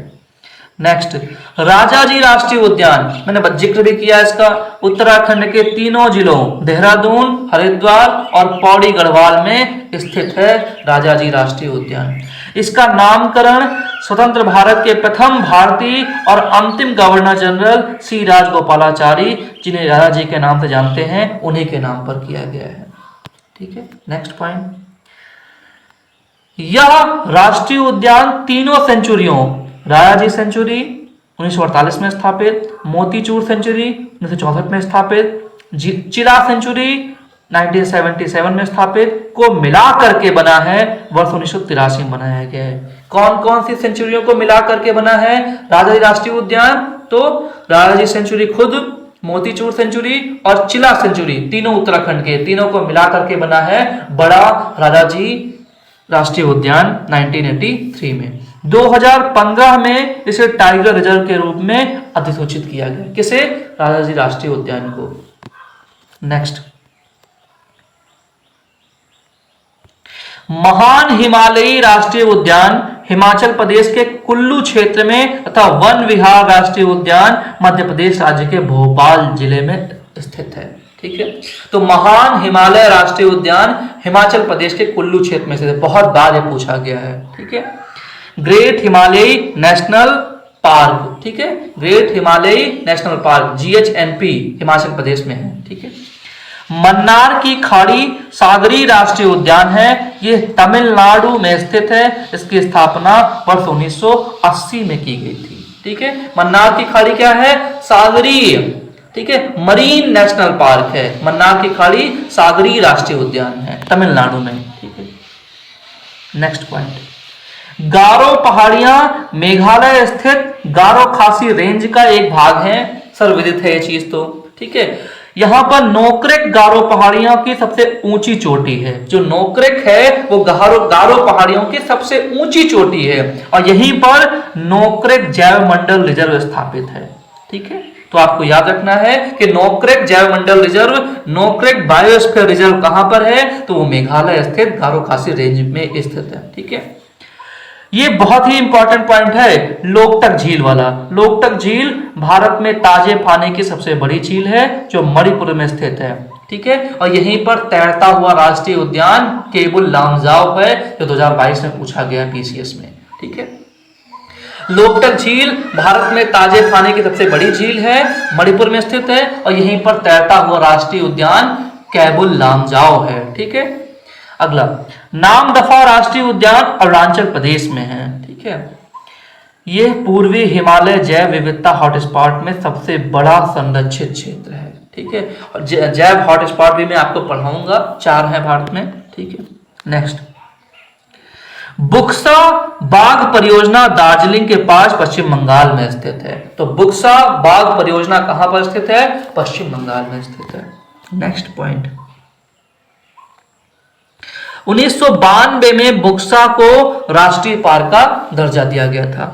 नेक्स्ट, राजाजी राष्ट्रीय उद्यान, मैंने जिक्र भी किया इसका। उत्तराखंड के तीनों जिलों देहरादून, हरिद्वार और पौड़ी गढ़वाल में स्थित है राजाजी राष्ट्रीय उद्यान। इसका नामकरण स्वतंत्र भारत के प्रथम भारतीय और अंतिम गवर्नर जनरल सी राजगोपालाचारी, जिन्हें राजाजी के नाम से जानते हैं, उन्हीं के नाम पर किया गया है। ठीक है, नेक्स्ट पॉइंट, यह राष्ट्रीय उद्यान तीनों सेंचुरियों राजाजी सेंचुरी 1948 में स्थापित, मोतीचूर सेंचुरी 1964 में स्थापित, चिला सेंचुरी 1977 में स्थापित को मिला करके बना है। वर्ष 1983 में बनाया गया है। कौन कौन सी सेंचुरियों को मिला करके बना है राजाजी राष्ट्रीय उद्यान? तो राजाजी सेंचुरी खुद, मोतीचूर सेंचुरी और चिला सेंचुरी, तीनों उत्तराखंड के, तीनों को मिला करके बना है बड़ा राजाजी राष्ट्रीय उद्यान 1983 में। 2015 में इसे टाइगर रिजर्व के रूप में अधिसूचित किया गया। किसे? राजाजी राष्ट्रीय उद्यान को। नेक्स्ट, महान हिमालयी राष्ट्रीय उद्यान हिमाचल प्रदेश के कुल्लू क्षेत्र में तथा वन विहार राष्ट्रीय उद्यान मध्य प्रदेश राज्य के भोपाल जिले में स्थित है। ठीक है, तो महान हिमालय राष्ट्रीय उद्यान हिमाचल प्रदेश के कुल्लू क्षेत्र में स्थित है। बहुत बार ये पूछा गया है। ठीक है, ग्रेट हिमालयी नेशनल पार्क, ठीक है, ग्रेट हिमालयी national park GHNP Himachal Pradesh में है। ठीक है, मन्नार की खाड़ी सागरी राष्ट्रीय उद्यान है, ये तमिलनाडु में स्थित है। इसकी स्थापना वर्ष 1980 में की गई थी। ठीक है, मन्नार की खाड़ी क्या है? सागरी, ठीक है, मरीन नेशनल पार्क है। मन्नार की खाड़ी सागरी राष्ट्रीय उद्यान है तमिलनाडु में। ठीक है, नेक्स्ट पॉइंट, गारो पहाड़ियां मेघालय स्थित गारो खासी रेंज का एक भाग है। सर्वविदित है ये चीज तो। ठीक है, यहां पर नोक्रेक गारो पहाड़ियों की सबसे ऊंची चोटी है। जो नोक्रेक है वो गारो पहाड़ियों की सबसे ऊंची चोटी है और यहीं पर नोक्रेक जैव मंडल रिजर्व स्थापित है। ठीक है, तो आपको याद रखना है कि नोक्रेक जैव मंडल रिजर्व, नोक्रेक बायोस्फीयर रिजर्व कहां पर है? तो वो मेघालय स्थित गारो खासी रेंज में स्थित है। ठीक है, ये बहुत ही इंपॉर्टेंट पॉइंट है लोकटक झील वाला। लोकटक झील भारत में ताजे पानी की सबसे बड़ी झील है जो मणिपुर में स्थित है। ठीक है, और यहीं पर तैरता हुआ राष्ट्रीय उद्यान केबुल लामजाओ है जो 2022 में पूछा गया PCS में। ठीक है, लोकटक झील भारत में ताजे पानी की सबसे बड़ी झील है, मणिपुर में स्थित है और यहीं पर तैरता हुआ राष्ट्रीय उद्यान केबुल लामजाओ है। ठीक है, अगला, नामदफा राष्ट्रीय उद्यान अरुणाचल प्रदेश में है। ठीक है, यह पूर्वी हिमालय जैव विविधता हॉटस्पॉट में सबसे बड़ा संरक्षित क्षेत्र है। ठीक है, और जैव हॉटस्पॉट भी मैं आपको पढ़ाऊंगा, 4 है भारत में। ठीक है, नेक्स्ट, बुक्सा बाघ परियोजना दार्जिलिंग के पास पश्चिम बंगाल में स्थित है। तो बुक्सा बाघ परियोजना कहां पर स्थित है? पश्चिम बंगाल में स्थित है। नेक्स्ट पॉइंट, 1992 में बुक्सा को राष्ट्रीय पार्क का दर्जा दिया गया था।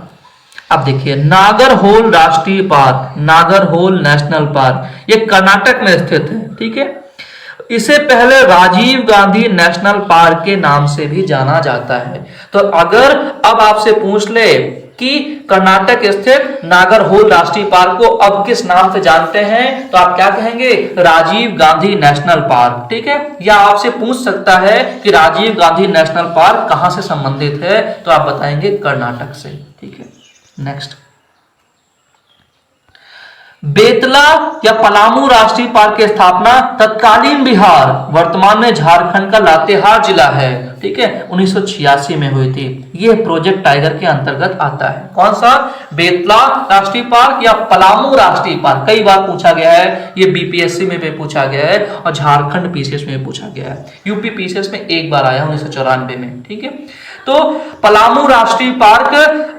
अब देखिए, नागरहोल राष्ट्रीय पार्क, नागरहोल नेशनल पार्क, ये कर्नाटक में स्थित है। ठीक है, इसे पहले राजीव गांधी नेशनल पार्क के नाम से भी जाना जाता है। तो अगर अब आपसे पूछ ले कि कर्नाटक स्थित नागरहोल राष्ट्रीय पार्क को अब किस नाम से जानते हैं, तो आप क्या कहेंगे? Rajiv Gandhi national park. ठीक है, या आपसे पूछ सकता है कि राजीव गांधी नेशनल पार्क कहां से संबंधित है, तो आप बताएंगे कर्नाटक से। ठीक है, नेक्स्ट, बेतला या पलामू राष्ट्रीय पार्क की स्थापना तत्कालीन बिहार, वर्तमान में झारखंड का लातेहार जिला है। ठीक है, 1986 में हुई थी। यह प्रोजेक्ट टाइगर के अंतर्गत आता है। कौन सा? बेतला राष्ट्रीय पार्क या पलामू राष्ट्रीय पार्क। कई बार पूछा गया है, ये BPSC में भी पूछा गया है और झारखंड PCS में भी पूछा गया है। UP PCS में एक बार आया 1994 में। ठीक है, तो पलामू राष्ट्रीय पार्क,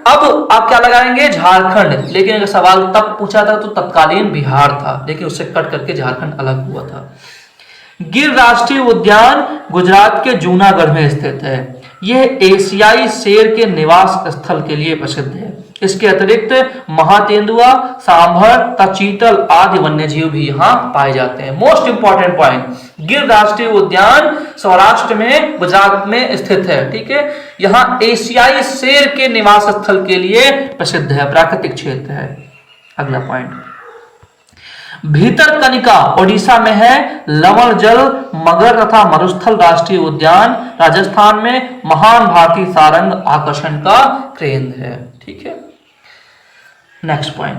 अब आप क्या लगाएंगे? झारखंड। लेकिन अगर सवाल तब पूछा था तो तत्कालीन बिहार था, लेकिन उससे कट करके झारखंड अलग हुआ था। गिर राष्ट्रीय उद्यान गुजरात के जूनागढ़ में स्थित है। यह एशियाई शेर के निवास स्थल के लिए प्रसिद्ध है। इसके अतिरिक्त महातेंदुआ, सांभर तथा चीतल आदि वन्यजीव भी यहाँ पाए जाते हैं। मोस्ट इंपॉर्टेंट पॉइंट, गिर राष्ट्रीय उद्यान सौराष्ट्र में, गुजरात में स्थित है। ठीक है, यहाँ एशियाई शेर के निवास स्थल के लिए प्रसिद्ध है, प्राकृतिक क्षेत्र है। अगला पॉइंट, भीतरकनिका ओडिशा में है। लवण जल मगर तथा मरुस्थल राष्ट्रीय उद्यान राजस्थान में महान भारतीय सारंग आकर्षण का केंद्र है। ठीक है, नेक्स्ट पॉइंट,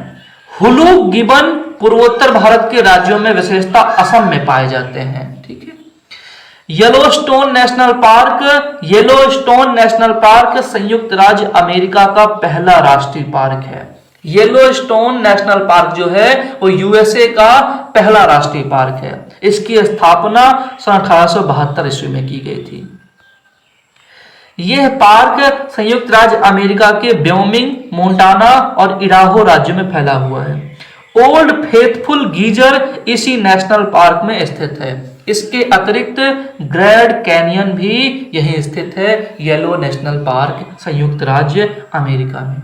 हुलू गिबन पूर्वोत्तर भारत के राज्यों में विशेषता असम में पाए जाते हैं। ठीक है, Yellowstone national park, Yellowstone national park संयुक्त राज्य अमेरिका का पहला राष्ट्रीय पार्क है। येलोस्टोन नेशनल पार्क जो है वो USA का पहला राष्ट्रीय पार्क है। इसकी स्थापना सन 1872 ईस्वी में की गई थी। यह पार्क संयुक्त राज्य अमेरिका के व्योमिंग, मोंटाना और इडाहो राज्यों में फैला हुआ है। ओल्ड फेथफुल गीजर इसी नेशनल पार्क में स्थित है। इसके अतिरिक्त ग्रैंड कैनियन भी यहीं स्थित है, येलो नेशनल पार्क संयुक्त राज्य अमेरिका में।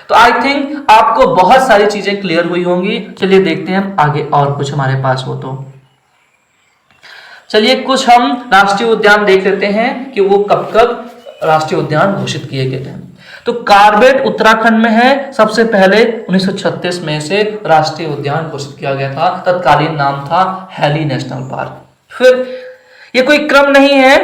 तो आई थिंक आपको बहुत सारी चीजें क्लियर हुई होंगी। चलिए देखते हैं हम आगे और कुछ हमारे पास हो तो। चलिए कुछ हम राष्ट्रीय उद्यान देख लेते हैं कि वो कब कब राष्ट्रीय उद्यान घोषित किए गए थे। तो कार्बेट उत्तराखंड में है, सबसे पहले 1936 में से राष्ट्रीय उद्यान घोषित किया गया था। तत्कालीन नाम था हैली नेशनल पार्क। फिर ये कोई क्रम नहीं है,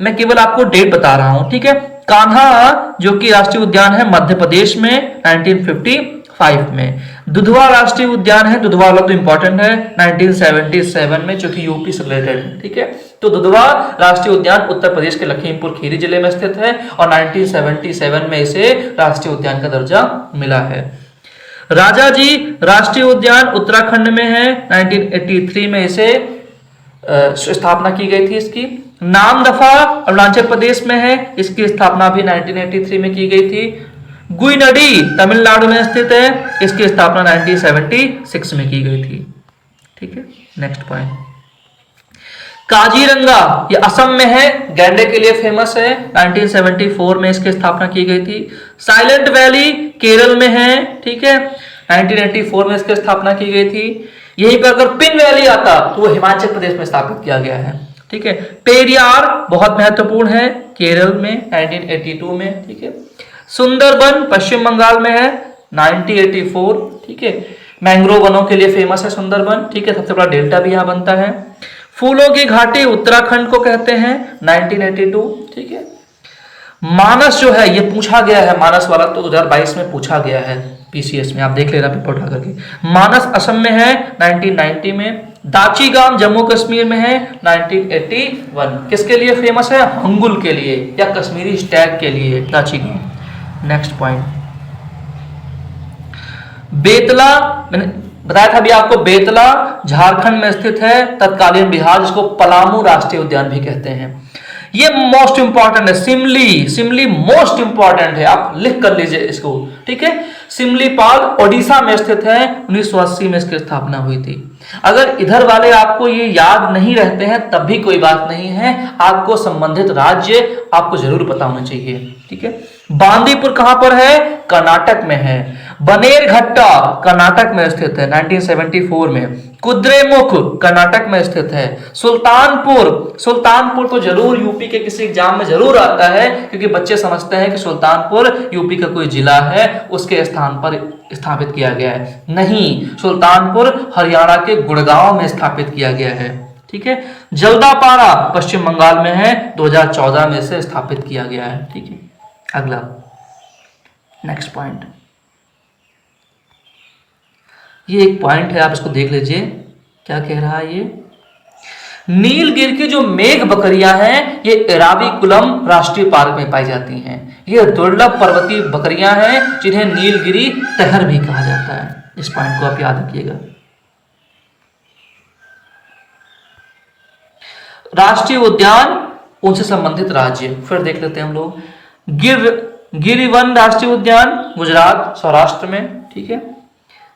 मैं केवल आपको डेट बता रहा हूं, ठीक है। कान्हा जो कि राष्ट्रीय उद्यान है मध्य प्रदेश में 1955 में। दुधवा राष्ट्रीय उद्यान है, दुधवा वाला तो इंपॉर्टेंट है, 1977 में, जो कि यूपी से रिलेटेड है, ठीक है। तो दुधवा राष्ट्रीय उद्यान उत्तर प्रदेश के लखीमपुर खीरी जिले में स्थित है और 1977 में इसे राष्ट्रीय उद्यान का दर्जा मिला है। राजाजी राष्ट्रीय उद्यान उत्तराखंड में है, 1983 में इसे स्थापना की गई थी इसकी। नामदफा अरुणाचल प्रदेश में है, इसकी स्थापना भी 1983 में की गई थी। गुईनडी तमिलनाडु में स्थित है, इसकी स्थापना 1976 में की गई थी, ठीक है। नेक्स्ट पॉइंट, काजीरंगा ये असम में है, गैंडे के लिए फेमस है, 1974 में इसकी स्थापना की गई थी। साइलेंट वैली केरल में है, ठीक है, 1984 में इसकी स्थापना की गई थी। यहीं पर अगर पिन वैली आता तो वो हिमाचल प्रदेश में स्थापित किया गया है, ठीक है। पेरियार बहुत महत्वपूर्ण है, केरल में 1982 में, ठीक है। सुंदरबन पश्चिम बंगाल में है, 1984, ठीक है। मैंग्रोव वनों के लिए फेमस है सुंदरबन, ठीक है, सबसे बड़ा डेल्टा भी यहाँ बनता है। फूलों की घाटी उत्तराखंड को कहते हैं, 1982, ठीक है। मानस जो है ये पूछा गया है, मानस वाला तो 2022 में पूछा गया है पीसीएस में, आप देख लेना पेपर उठा करके। मानस असम में है, 1990 में। दाची गांव जम्मू कश्मीर में है, 1981। किसके लिए फेमस है? हंगुल के लिए या कश्मीरी स्टैग के लिए दाची गांव। नेक्स्ट पॉइंट, बेतला, मैंने बताया था अभी आपको, बेतला झारखंड में स्थित है, तत्कालीन बिहार, जिसको पलामू राष्ट्रीय उद्यान भी कहते हैं। ये मोस्ट इंपॉर्टेंट है, सिमली मोस्ट इंपॉर्टेंट है, आप लिख कर लीजिए इसको, ठीक है। सिमलीपाल ओडिशा में स्थित है, 1980 में इसकी स्थापना हुई थी। अगर इधर वाले आपको ये याद नहीं रहते हैं तब भी कोई बात नहीं है, आपको संबंधित राज्य आपको जरूर पता होना चाहिए, ठीक है। बांदीपुर कहां पर है? कर्नाटक में है। बनेरघट्टा कर्नाटक में स्थित है, 1974 में। कुद्रेमुख कर्नाटक में स्थित है। सुल्तानपुर तो जरूर यूपी के किसी एग्जाम में जरूर आता है, क्योंकि बच्चे समझते हैं कि सुल्तानपुर यूपी का कोई जिला है, उसके स्थान पर स्थापित किया गया है। नहीं, सुल्तानपुर हरियाणा के गुड़गांव में स्थापित किया गया है, ठीक है। जल्दापारा पश्चिम बंगाल में है, 2014 में से स्थापित किया गया है, ठीक है। अगला नेक्स्ट पॉइंट, ये एक पॉइंट है, आप इसको देख लीजिए क्या कह रहा है ये। नीलगिरी की जो मेघ बकरियां हैं ये एराविकुलम राष्ट्रीय पार्क में पाई जाती हैं। ये दुर्लभ पर्वतीय बकरियां हैं जिन्हें नीलगिरी तहर भी कहा जाता है। इस पॉइंट को आप याद रखिएगा। राष्ट्रीय उद्यान, उनसे संबंधित राज्य फिर देख लेते हैं हम लोग। गिरिवन राष्ट्रीय उद्यान गुजरात सौराष्ट्र में, ठीक है,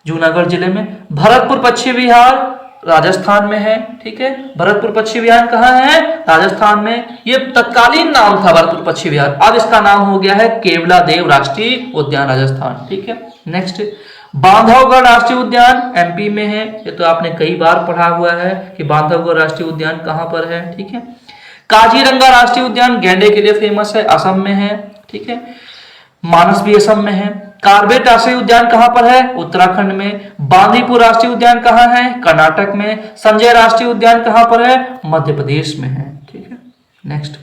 जूनागढ़ जिले में। भरतपुर पश्चिम विहार राजस्थान में है, ठीक है। भरतपुर पश्चिम विहार कहाँ है? राजस्थान में। ये तत्कालीन नाम था भरतपुर पश्चिम विहार, अब इसका नाम हो गया है केवला देव राष्ट्रीय उद्यान राजस्थान, ठीक है। नेक्स्ट, बांधवगढ़ राष्ट्रीय उद्यान एमपी में है। ये तो आपने कई बार पढ़ा हुआ है कि बांधवगढ़ राष्ट्रीय उद्यान कहाँ पर है, ठीक है। काजीरंगा राष्ट्रीय उद्यान गैंडे के लिए फेमस है, असम में है, ठीक है। मानस भी असम में है। कार्बेट राष्ट्रीय उद्यान कहां पर है? उत्तराखंड में। बांदीपुर राष्ट्रीय उद्यान कहां है? कर्नाटक में। संजय राष्ट्रीय उद्यान कहां पर है? मध्य प्रदेश में है, ठीक है। नेक्स्ट,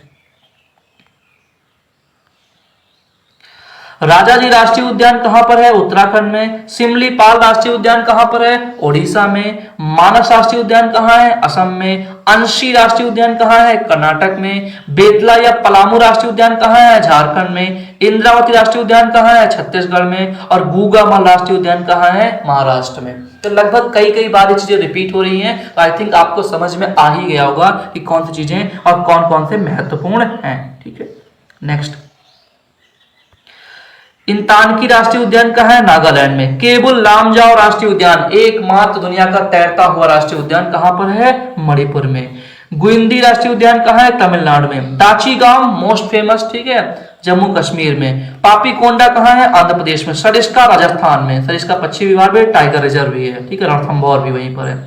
राजाजी राष्ट्रीय उद्यान कहां पर है? उत्तराखंड में। सिमलीपाल राष्ट्रीय उद्यान कहां पर है? ओडिशा में। मानस राष्ट्रीय उद्यान कहां है? असम में। अंशी राष्ट्रीय उद्यान कहां है? कर्नाटक में। बेतला या पलामू राष्ट्रीय उद्यान कहां है? झारखंड में। इंद्रावती राष्ट्रीय उद्यान कहां है? छत्तीसगढ़ में। और गूगामल राष्ट्रीय उद्यान कहां है? महाराष्ट्र में। तो लगभग कई बार ये चीजें रिपीट हो रही हैं, तो आई थिंक आपको समझ में आ ही गया होगा कि कौन सी चीजें और कौन कौन से महत्वपूर्ण हैं, ठीक है। नेक्स्ट, इंतानकी राष्ट्रीय उद्यान कहां है? नागालैंड में। केबुल लामजाओ राष्ट्रीय उद्यान, एकमात्र दुनिया का तैरता हुआ राष्ट्रीय उद्यान कहां पर है? मणिपुर में। गुइंदी राष्ट्रीय उद्यान कहां है? तमिलनाडु में। दाची गांव मोस्ट फेमस, ठीक है, जम्मू कश्मीर में। पापीकोंडा कहां है? आंध्र प्रदेश में। सरिस्का राजस्थान में। सरिस्का पश्चिमी विभाग में, टाइगर रिजर्व भी है, ठीक है, रणथंभौर भी वहीं पर है।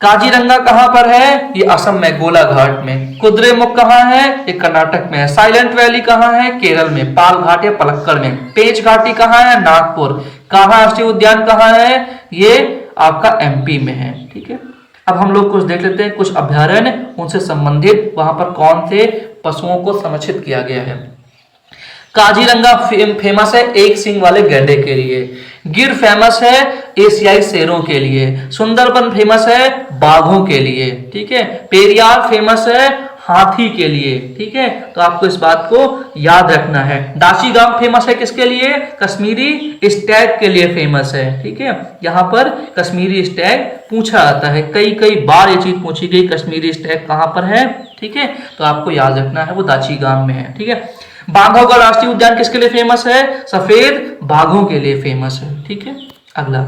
काजीरंगा कहां पर है? ये असम में गोलाघाट में। कुद्रेमुख कहां है? ये कर्नाटक में है। साइलेंट वैली कहां है? केरल में, पाल घाट या पलक्कड़ में। पेंच घाटी कहां है? नागपुर। कान्हा राष्ट्रीय उद्यान कहां है? ये आपका एमपी में है। ठीक है, अब हम लोग कुछ देख लेते हैं, कुछ अभ्यारण्य, उनसे संबंधित वहां पर कौन से पशुओं को संरक्षित किया गया है। काजीरंगा फेमस है एक सींग वाले गैंडे के लिए। गिर फेमस है एशियाई शेरों के लिए। सुंदरबन फेमस है बाघों के लिए। ठीक है, पेरियार फेमस है हाथी के लिए। ठीक है, तो आपको इस बात को याद रखना है। दाची गांव फेमस है किसके लिए? कश्मीरी स्टैग के लिए फेमस है। ठीक है, यहाँ पर कश्मीरी स्टैग पूछा जाता है, कई बार ये चीज पूछी गई, कश्मीरी स्टैग कहाँ पर है। ठीक है, तो आपको याद रखना है वो दाची गांव में है। ठीक है, बांधवगढ़ राष्ट्रीय उद्यान किसके लिए फेमस है? सफेद बाघों के लिए फेमस है। ठीक है, अगला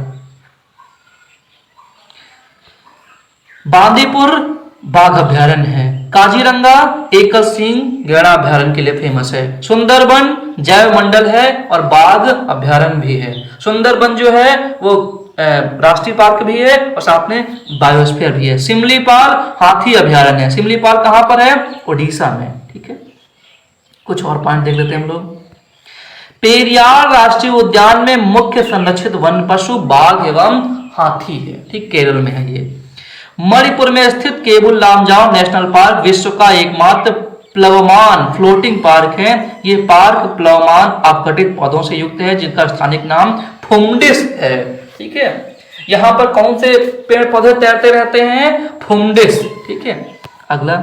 बांदीपुर बाघ अभ्यारण्य है। काजीरंगा एकल सींग गैंडा अभ्यारण्य के लिए फेमस है। सुंदरबन जैव मंडल है और बाघ अभ्यारण्य भी है। सुंदरबन जो है वो राष्ट्रीय पार्क भी है और साथ में बायोस्फीयर भी है। सिमलीपाल हाथी अभ्यारण्य है। सिमलीपाल कहां पर है? उड़ीसा में। ठीक है, कुछ और पॉइंट देख लेते हैं हम लोग। पेरियार राष्ट्रीय उद्यान में मुख्य संरक्षित वन पशु बाघ एवं हाथी है। ठीक, केरल में है ये। मणिपुर में स्थित केबुल लामजाओ नेशनल पार्क विश्व का एकमात्र प्लवमान फ्लोटिंग पार्क है। ये पार्क प्लवमान अपघटित पौधों से युक्त है जिनका स्थानिक नाम फुमडिस है। ठीक है, यहां पर कौन से पेड़ पौधे तैरते रहते हैं? फुमडिस। ठीक है, अगला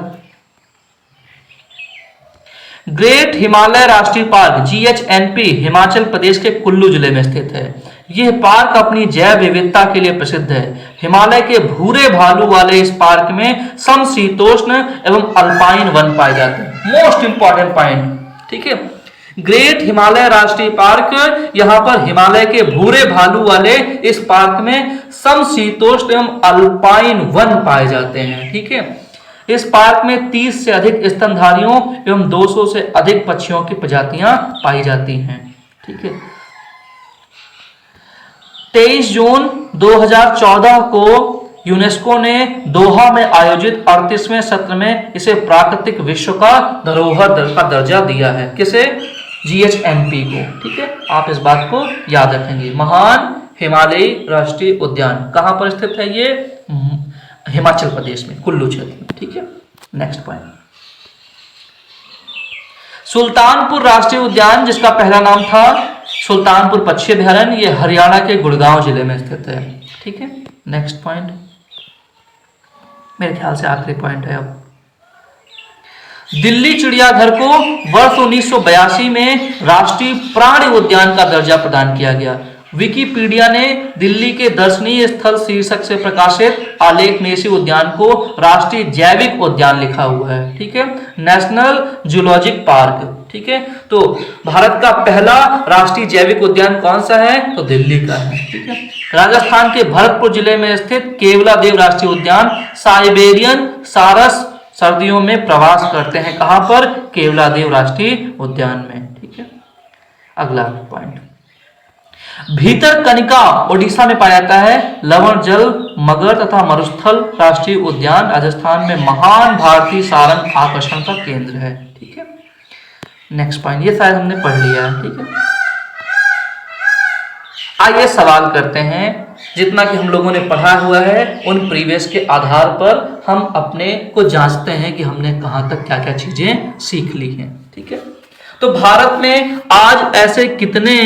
ग्रेट हिमालय राष्ट्रीय पार्क GHNP हिमाचल प्रदेश के कुल्लू जिले में स्थित है। यह पार्क अपनी जैव विविधता के लिए प्रसिद्ध है। हिमालय के भूरे भालू वाले इस पार्क में समशीतोष्ण एवं अल्पाइन वन पाए जाते हैं। Most important point. ठीक है, ग्रेट हिमालय राष्ट्रीय पार्क, यहां पर हिमालय के भूरे भालू वाले इस पार्क में समशीतोष्ण एवं अल्पाइन वन पाए जाते हैं। ठीक है, इस पार्क में 30 से अधिक स्तनधारियों एवं 200 से अधिक पक्षियों की प्रजातियां पाई जाती हैं। ठीक है, 23 जून 2014 को यूनेस्को ने दोहा में आयोजित 38वें सत्र में इसे प्राकृतिक विश्व का धरोहर का दर्जा दिया है। किसे? GHNP को। ठीक है, आप इस बात को याद रखेंगे। महान हिमालयी राष्ट्रीय उद्यान कहां पर स्थित है? ये हिमाचल प्रदेश में कुल्लू क्षेत्र में। ठीक है, नेक्स्ट पॉइंट सुल्तानपुर राष्ट्रीय उद्यान, जिसका पहला नाम था सुल्तानपुर पक्षी अभ्यारण्य, ये हरियाणा के गुड़गांव जिले में स्थित है। ठीक है, नेक्स्ट पॉइंट मेरे ख्याल से आखिरी पॉइंट है। अब दिल्ली चिड़ियाघर को वर्ष 1982 में राष्ट्रीय प्राणी उद्यान का दर्जा प्रदान किया गया। विकिपीडिया ने दिल्ली के दर्शनीय स्थल शीर्षक से प्रकाशित आलेख में इसी उद्यान को राष्ट्रीय जैविक उद्यान लिखा हुआ है। ठीक है, नेशनल जूलॉजिक पार्क। ठीक है, तो भारत का पहला राष्ट्रीय जैविक उद्यान कौन सा है? तो दिल्ली का है। ठीक है, राजस्थान के भरतपुर जिले में स्थित केवलादेव राष्ट्रीय उद्यान साइबेरियन सारस सर्दियों में प्रवास करते हैं। कहां पर? केवलादेव राष्ट्रीय उद्यान में। ठीक है, अगला पॉइंट भीतरकनिका ओडिशा में पाया जाता है। लवण जल मगर तथा मरुस्थल राष्ट्रीय उद्यान राजस्थान में महान भारतीय सारंग आकर्षण का केंद्र है। ठीक है, नेक्स्ट पॉइंट ये शायद हमने पढ़ लिया है। ठीक है, आइए सवाल करते हैं। जितना कि हम लोगों ने पढ़ा हुआ है उन प्रीवियस के आधार पर हम अपने को जांचते हैं कि हमने कहां तक क्या क्या चीजें सीख ली हैं। ठीक है, तो भारत में आज ऐसे कितने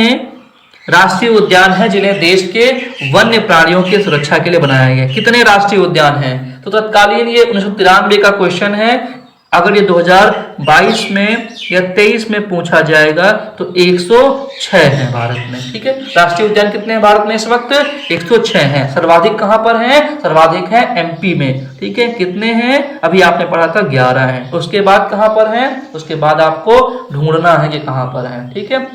राष्ट्रीय उद्यान हैं जिन्हें देश के वन्य प्राणियों की सुरक्षा के लिए बनाया गया? कितने राष्ट्रीय उद्यान हैं? तो तत्कालीन ये 1993 का क्वेश्चन है। अगर ये 2022 में या 23 में पूछा जाएगा तो 106 है भारत में। ठीक है, राष्ट्रीय उद्यान कितने हैं भारत में इस वक्त? 106 हैं। सर्वाधिक कहां पर हैं? सर्वाधिक है MP में। ठीक है, कितने हैं? अभी आपने पढ़ा था 11 हैं। उसके बाद कहां पर हैं? उसके बाद आपको ढूंढना है कि कहां पर हैं। ठीक है,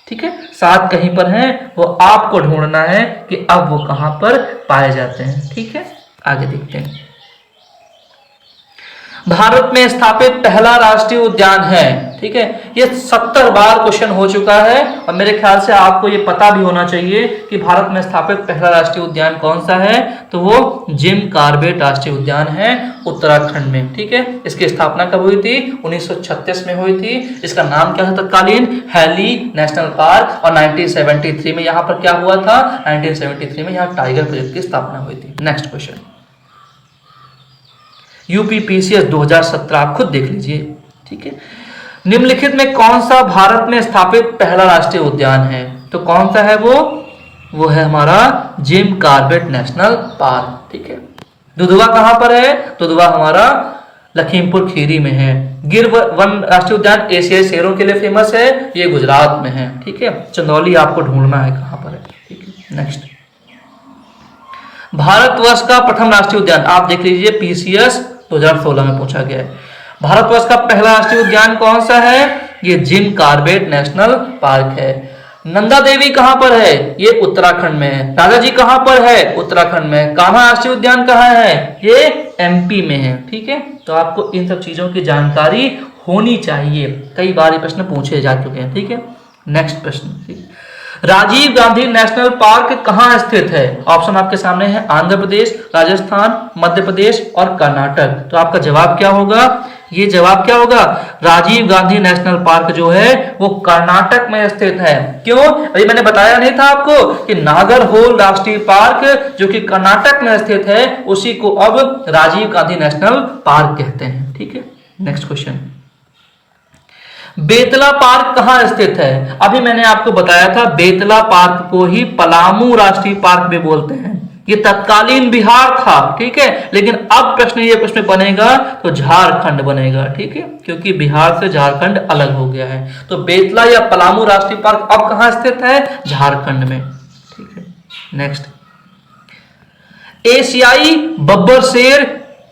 ठीक है, 7 कहीं पर हैं, वो आपको ढूंढना है कि अब वो कहां पर पाए जाते हैं। ठीक है, आगे देखते हैं। भारत में स्थापित पहला राष्ट्रीय उद्यान है, ठीक है। ये 70 बार क्वेश्चन हो चुका है और मेरे ख्याल से आपको ये पता भी होना चाहिए कि भारत में स्थापित पहला राष्ट्रीय उद्यान कौन सा है, तो वो जिम कॉर्बेट राष्ट्रीय उद्यान है उत्तराखंड में, ठीक है। इसकी स्थापना कब हुई थी? 1936 में हुई थी। इसका नाम क्या था तत्कालीन? Hailey national park. और 1973 में यहाँ पर क्या हुआ था? 1973 में यहाँ टाइगर प्रोजेक्ट की स्थापना हुई थी। नेक्स्ट क्वेश्चन, यूपीपीसीएस 2017 आप खुद देख लीजिए, ठीक है। निम्नलिखित में कौन सा भारत में स्थापित पहला राष्ट्रीय उद्यान है? तो कौन सा है वो है हमारा जिम कॉर्बेट नेशनल पार्क, ठीक है। दुधवा कहां पर है? दुधवा हमारा लखीमपुर खीरी में है। गिर वन राष्ट्रीय उद्यान एशियाई शेरों के लिए फेमस है, ये गुजरात में है, ठीक है। चंदौली आपको ढूंढना है कहां पर है, ठीक है। नेक्स्ट, भारतवर्ष का प्रथम राष्ट्रीय उद्यान आप देख लीजिए, पीसीएस 2016 में पूछा गया है। भारतवर्ष का पहला राष्ट्रीय उद्यान कौन सा है? ये जिम कॉर्बेट नेशनल पार्क है। नंदा देवी कहां पर है? ये उत्तराखंड में है। राजा जी कहां पर है? उत्तराखंड में। कान्हा राष्ट्रीय उद्यान कहां है? ये एमपी में है, ठीक है। तो आपको इन सब चीजों की जानकारी होनी चाहिए, कई बार ये प्रश्न पूछे जा चुके हैं, ठीक है। नेक्स्ट प्रश्न, ठीक है। राजीव गांधी नेशनल पार्क कहां स्थित है? ऑप्शन आपके सामने है, आंध्र प्रदेश, राजस्थान, मध्य प्रदेश और कर्नाटक। तो आपका जवाब क्या होगा? ये जवाब क्या होगा? राजीव गांधी नेशनल पार्क जो है वो कर्नाटक में स्थित है। क्यों? अभी मैंने बताया नहीं था आपको कि नागरहोल राष्ट्रीय पार्क जो कि कर्नाटक में स्थित है, उसी को अब राजीव गांधी नेशनल पार्क कहते हैं, ठीक है। नेक्स्ट क्वेश्चन, बेतला पार्क कहां स्थित है? अभी मैंने आपको बताया था बेतला पार्क को ही पलामू राष्ट्रीय पार्क भी बोलते हैं। ये तत्कालीन बिहार था, ठीक है, लेकिन अब प्रश्न ये प्रश्न बनेगा तो झारखंड बनेगा, ठीक है, क्योंकि बिहार से झारखंड अलग हो गया है। तो बेतला या पलामू राष्ट्रीय पार्क अब कहां स्थित है? झारखंड में, ठीक है। नेक्स्ट, एशियाई बब्बर शेर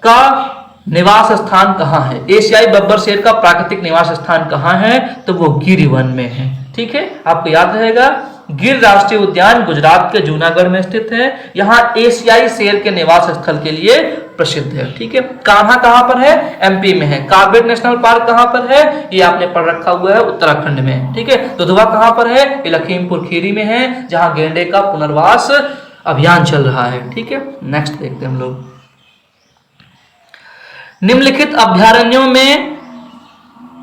का निवास स्थान कहां है? एशियाई बब्बर शेर का प्राकृतिक निवास स्थान कहां है? तो वो गिर वन में है, ठीक है। आपको याद रहेगा, गिर राष्ट्रीय उद्यान गुजरात के जूनागढ़ में स्थित है। यहां एशियाई शेर के निवास स्थल के लिए प्रसिद्ध है, ठीक है। कान्हा कहां पर है? एमपी में है। कॉर्बेट नेशनल पार्क कहां पर है? ये आपने पढ़ रखा हुआ है, उत्तराखंड में, ठीक है। दुधवा कहां पर है? ये लखीमपुर खीरी में है, जहां गेंडे का पुनर्वास अभियान चल रहा है, ठीक है। नेक्स्ट देखते हैं हम लोग, निम्नलिखित अभ्यारण्यों में,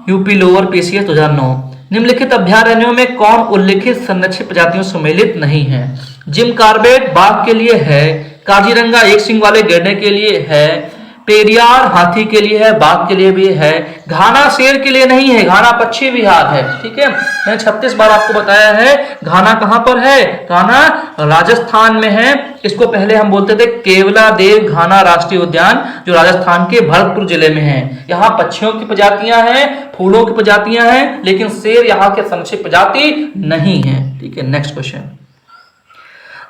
यूपी लोअर पीसीएस 2009, निम्नलिखित अभ्यारण्यों में कौन उल्लिखित संरक्षित प्रजातियों सम्मिलित नहीं है? जिम कॉर्बेट बाघ के लिए है, काजीरंगा एक सिंग वाले गैंडे के लिए है, पेरियार हाथी के लिए है, बाघ के लिए भी है, घाना शेर के लिए नहीं है, घाना पश्चिमी बिहार है, ठीक है। मैंने 36 बार आपको बताया है। घाना कहां पर है? घाना राजस्थान में है। इसको पहले हम बोलते थे केवलादेव घाना राष्ट्रीय उद्यान, जो राजस्थान के भरतपुर जिले में है। यहाँ पक्षियों की प्रजातियां हैं, फूलों की प्रजातियां हैं, लेकिन शेर यहाँ के संरक्षित प्रजाति नहीं है, ठीक है। नेक्स्ट क्वेश्चन,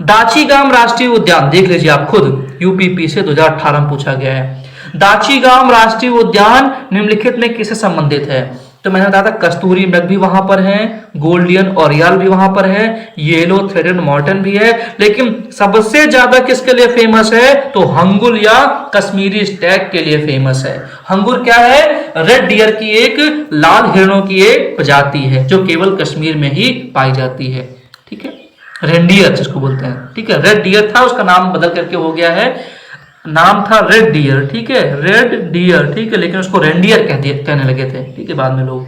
दाचीगाम राष्ट्रीय उद्यान देख लीजिए आप खुद, यूपीपी से 2018 में पूछा गया है। दाचीगाम राष्ट्रीय उद्यान निम्नलिखित में किससे संबंधित है? तो मैंने बताया था कस्तूरी मृग भी वहां पर है, गोल्डियन ओरियल भी वहां पर है, येलो थ्रेडेड मॉर्टन भी है, लेकिन सबसे ज्यादा किसके लिए फेमस है? तो हंगुल या कश्मीरी स्टैग के लिए फेमस है। हंगुल क्या है? रेड डियर की एक, लाल हिरणों की एक प्रजाति है जो केवल कश्मीर में ही पाई जाती है, ठीक है। रेंडियर जिसको बोलते हैं, ठीक है। रेड डियर था, उसका नाम बदल करके हो गया है, नाम था रेड डियर, ठीक है, रेड डियर, ठीक है, लेकिन उसको रेंडियर कहने लगे थे, ठीक है, बाद में लोग।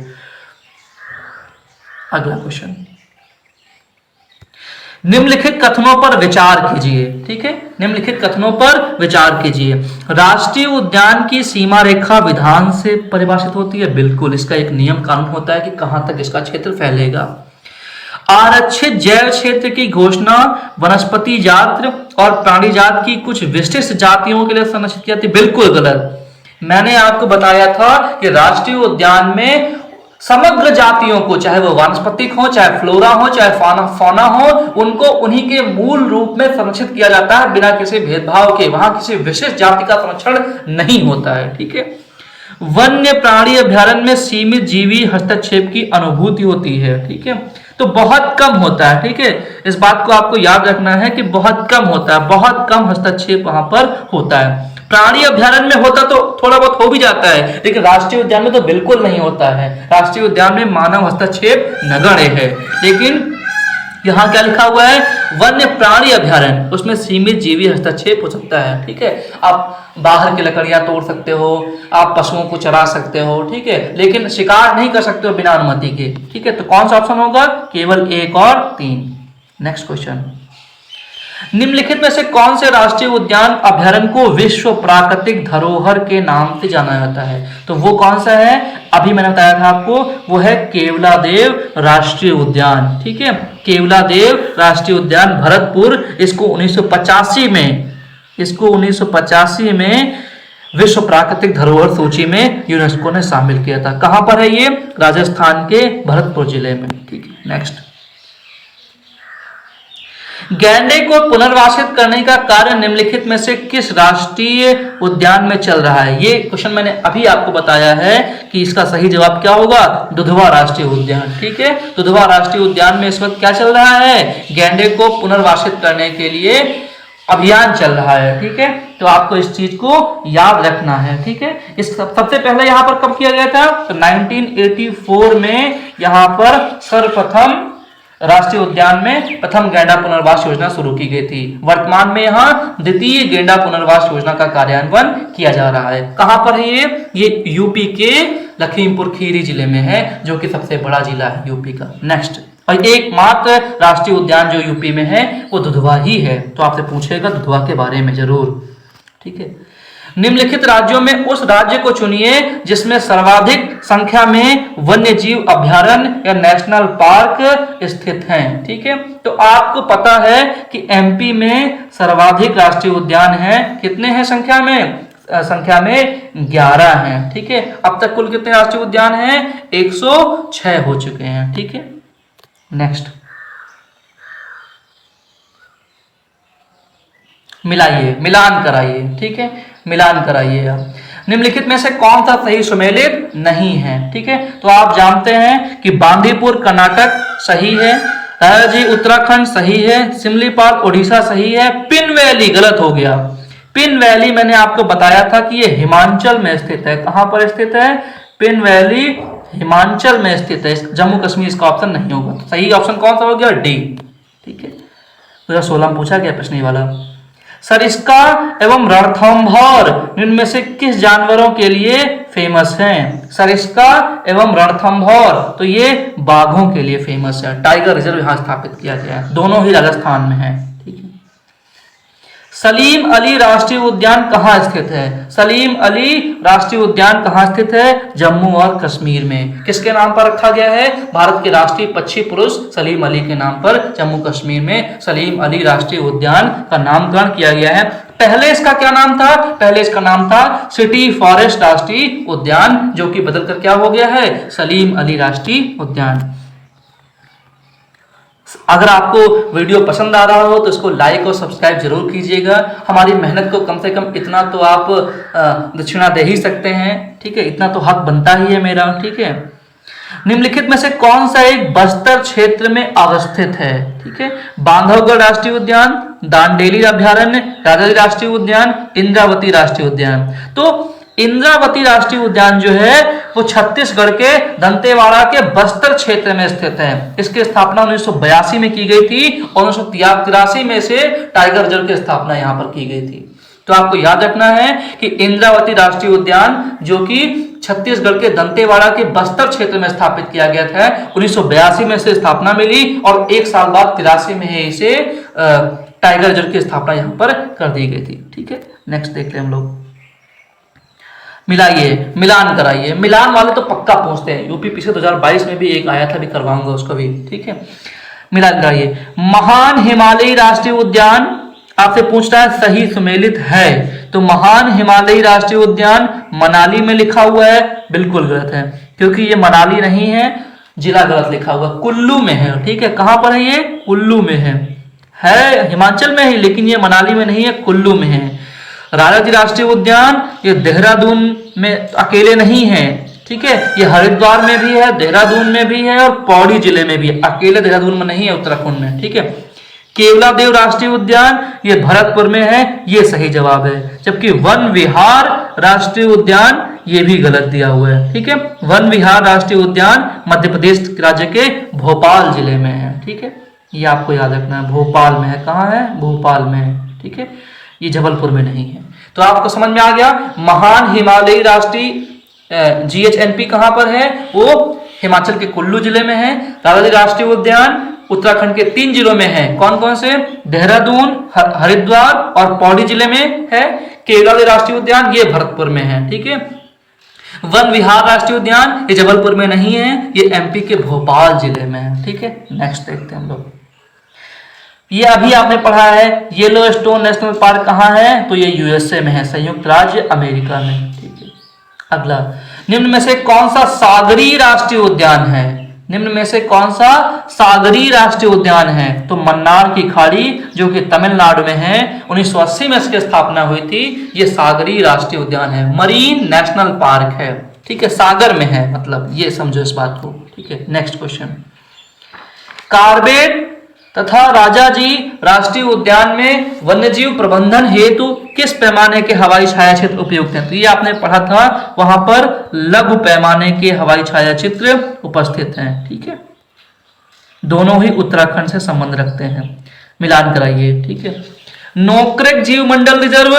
अगला क्वेश्चन, निम्नलिखित कथनों पर विचार कीजिए, ठीक है। निम्नलिखित कथनों पर विचार कीजिए। राष्ट्रीय उद्यान की सीमा रेखा विधान से परिभाषित होती है, बिल्कुल। इसका एक नियम कानून होता है कि कहां तक इसका क्षेत्र फैलेगा। आरक्षित जैव क्षेत्र की घोषणा वनस्पति जात और प्राणी जात की कुछ विशिष्ट जातियों के लिए संरक्षित की जाती है, बिल्कुल गलत। मैंने आपको बताया था कि राष्ट्रीय उद्यान में समग्र जातियों को, चाहे वो वानस्पतिक हो, चाहे फ्लोरा हो, चाहे फौना हो, उनको उन्हीं के मूल रूप में संरक्षित किया जाता है बिना किसी भेदभाव के। वहां किसी विशेष जाति का संरक्षण नहीं होता है, ठीक है। वन्य प्राणी अभ्यारण्य में सीमित जीवी हस्तक्षेप की अनुभूति होती है, ठीक है। तो बहुत कम होता है, ठीक है। इस बात को आपको याद रखना है कि बहुत कम होता है, बहुत कम हस्तक्षेप वहां पर होता है। प्राणी अभ्यारण्य में होता तो थोड़ा बहुत हो भी जाता है, लेकिन राष्ट्रीय उद्यान में तो बिल्कुल नहीं होता है। राष्ट्रीय उद्यान में मानव हस्तक्षेप नगण्य है। लेकिन यहाँ क्या लिखा हुआ है, वन्य प्राणी अभ्यारण्य, उसमें सीमित जीवी हस्तक्षेप हो सकता है, ठीक है। आप बाहर की लकड़ियां तोड़ सकते हो, आप पशुओं को चरा सकते हो, ठीक है, लेकिन शिकार नहीं कर सकते हो बिना अनुमति के, ठीक है। तो कौन सा ऑप्शन होगा, केवल 1 और 3। नेक्स्ट क्वेश्चन, निम्नलिखित में से कौन से राष्ट्रीय उद्यान अभ्यारण्य को विश्व प्राकृतिक धरोहर के नाम से जाना जाता है? तो वो कौन सा है, अभी मैंने बताया था आपको, वो है केवलादेव राष्ट्रीय उद्यान, ठीक है। केवलादेव राष्ट्रीय उद्यान भरतपुर, इसको 1985 में विश्व प्राकृतिक धरोहर सूची में यूनेस्को ने शामिल किया था। कहां पर है ये, राजस्थान के भरतपुर जिले में, ठीक है। नेक्स्ट, गैंडे को पुनर्वासित करने का कार्य निम्नलिखित में से किस राष्ट्रीय उद्यान में चल रहा है? ये क्वेश्चन मैंने अभी आपको बताया है कि इसका सही जवाब क्या होगा, दुधवा राष्ट्रीय उद्यान, ठीक है। दुधवा राष्ट्रीय उद्यान में इस वक्त क्या चल रहा है, गैंडे को पुनर्वासित करने के लिए अभियान चल रहा है, ठीक है। तो आपको इस चीज को याद रखना है, ठीक है। इस सबसे पहले यहां पर कब किया गया था, तो 1984 में यहां पर सर्वप्रथम राष्ट्रीय उद्यान में प्रथम गैंडा पुनर्वास योजना शुरू की गई थी। वर्तमान में यहाँ द्वितीय गैंडा पुनर्वास योजना का कार्यान्वयन किया जा रहा है। कहां पर है ये यूपी के लखीमपुर खीरी जिले में है, जो कि सबसे बड़ा जिला है यूपी का। नेक्स्ट, और एकमात्र राष्ट्रीय उद्यान जो यूपी में है वो दुधवा ही है, तो आपसे पूछेगा दुधवा के बारे में जरूर, ठीक है। निम्नलिखित राज्यों में उस राज्य को चुनिए जिसमें सर्वाधिक संख्या में वन्य जीव अभ्यारण्य या नेशनल पार्क स्थित हैं, ठीक है। तो आपको पता है कि एमपी में सर्वाधिक राष्ट्रीय उद्यान हैं, कितने हैं संख्या में 11 हैं, ठीक है। अब तक कुल कितने राष्ट्रीय उद्यान हैं, 106 हो चुके हैं, ठीक है। नेक्स्ट, मिलाइए, मिलान कराइए, ठीक है, मिलान कराइए आप। निम्नलिखित में से कौन सा सही सुमेलित नहीं है, ठीक है। तो आप जानते हैं कि बांदीपुर कर्नाटक सही है, राजाजी उत्तराखंड सही है, सिमलीपाल उड़ीसा सही है, पिन वैली गलत हो गया। पिन वैली मैंने आपको बताया था कि ये हिमाचल में स्थित है। कहां पर स्थित है, पिन वैली हिमाचल में स्थित है, जम्मू कश्मीर इसका ऑप्शन नहीं होगा। तो सही ऑप्शन कौन सा हो गया, डी, ठीक है। 2016 में पूछा गया प्रश्न वाला। सरिस्का एवं रणथंभौर इनमें से किस जानवरों के लिए फेमस हैं? सरिस्का एवं रणथंभौर, तो ये बाघों के लिए फेमस है। टाइगर रिजर्व यहां स्थापित किया गया है, दोनों ही राजस्थान में है, ठीक है। सलीम अली राष्ट्रीय उद्यान कहाँ स्थित है? सलीम अली राष्ट्रीय उद्यान कहाँ स्थित है? जम्मू और कश्मीर में। किसके नाम पर रखा गया है? भारत के राष्ट्रीय पक्षी पुरुष सलीम अली के नाम पर जम्मू कश्मीर में सलीम अली राष्ट्रीय उद्यान का नामकरण किया गया है। पहले इसका क्या नाम था? पहले इसका नाम था सिटी फॉरेस्ट राष्ट्रीय उद्यान, जो कि बदलकर क्या हो गया है, सलीम अली राष्ट्रीय उद्यान। अगर आपको वीडियो पसंद आ रहा हो तो इसको लाइक और सब्सक्राइब जरूर कीजिएगा। हमारी मेहनत को कम से कम इतना तो आप दक्षिणा दे ही सकते हैं, ठीक है, इतना तो हक बनता ही है मेरा, ठीक है। निम्नलिखित में से कौन सा एक बस्तर क्षेत्र में अवस्थित है? ठीक है, बांधवगढ़ राष्ट्रीय उद्यान, दांडेली अभ्यारण्य, राजाजी राष्ट्रीय उद्यान, इंद्रावती राष्ट्रीय उद्यान। तो इंद्रावती राष्ट्रीय उद्यान जो है वो छत्तीसगढ़ के दंतेवाड़ा के बस्तर क्षेत्र में स्थित है। इसकी स्थापना 1982 में की गई थी और 1983 में से टाइगर रिजर्व की स्थापना यहाँ पर की गई थी। तो आपको याद रखना है कि इंद्रावती राष्ट्रीय उद्यान जो कि छत्तीसगढ़ के दंतेवाड़ा के बस्तर क्षेत्र में स्थापित किया गया था, 1982 में से स्थापना मिली और एक साल बाद 83 में इसे टाइगर रिजर्व की स्थापना यहाँ पर कर दी गई थी। ठीक है, नेक्स्ट देखते हैं हम लोग। मिलाइए, मिलान कराइए। मिलान वाले तो पक्का पूछते हैं, यूपी पीछे 2022 में भी एक आया था, भी करवाऊंगा उसको भी। ठीक है, मिलान कराइए। महान हिमालयी राष्ट्रीय उद्यान आपसे पूछ रहा है सही सुमेलित है, तो महान हिमालयी राष्ट्रीय उद्यान मनाली में लिखा हुआ है, बिल्कुल गलत है, क्योंकि ये मनाली नहीं है, जिला गलत लिखा हुआ, कुल्लू में है। ठीक है, कहां पर है ये? कुल्लू में है हिमाचल में ही, लेकिन ये मनाली में नहीं है, कुल्लू में है। राजाजी राष्ट्रीय उद्यान ये देहरादून में अकेले नहीं है, ठीक है, ये हरिद्वार में भी है, देहरादून में भी है और पौड़ी जिले में भी है, अकेले देहरादून में नहीं है, उत्तराखंड में। ठीक है, केवलादेव राष्ट्रीय उद्यान ये भरतपुर में है, ये सही जवाब है। जबकि वन विहार राष्ट्रीय उद्यान ये भी गलत दिया हुआ है। ठीक है, वन विहार राष्ट्रीय उद्यान मध्य प्रदेश राज्य के भोपाल जिले में है। ठीक है, ये आपको याद रखना है, भोपाल में है। कहाँ है? भोपाल में है। ठीक है, ये जबलपुर में नहीं है। तो आपको समझ में आ गया। महान हिमालयी राष्ट्रीय GHNP कहाँ पर है? वो हिमाचल के कुल्लू जिले में है। दादाजी राष्ट्रीय उद्यान उत्तराखंड के 3 जिलों में है। कौन कौन से? देहरादून, हरिद्वार और पौड़ी जिले में है। केवलादेव राष्ट्रीय उद्यान ये भरतपुर में है। ठीक है, वन विहार राष्ट्रीय उद्यान ये जबलपुर में नहीं है, ये MP के भोपाल जिले में है। ठीक है, नेक्स्ट देखते हैं हम लोग। ये अभी आपने पढ़ा है, येलोस्टोन नेशनल पार्क कहाँ है? तो ये USA में है, संयुक्त राज्य अमेरिका में। ठीक है, अगला, निम्न में से कौन सा सागरीय राष्ट्रीय उद्यान है? निम्न में से कौन सा सागरीय राष्ट्रीय उद्यान है? तो मन्नार की खाड़ी जो कि तमिलनाडु में है, 1980 में इसकी स्थापना हुई थी। ये सागरीय राष्ट्रीय उद्यान है, मरीन नेशनल पार्क है। ठीक है, सागर में है, मतलब ये समझो इस बात को। ठीक है, नेक्स्ट क्वेश्चन। कार्बेट तथा राजाजी राष्ट्रीय उद्यान में वन्यजीव प्रबंधन हेतु किस पैमाने के हवाई छायाचित्र उपयुक्त हैं? तो ये आपने पढ़ा था, वहां पर लघु पैमाने के हवाई छायाचित्र उपस्थित हैं। ठीक है, दोनों ही उत्तराखंड से संबंध रखते हैं, मिलान कराइए। ठीक है, नोकरेक जीव मंडल रिजर्व,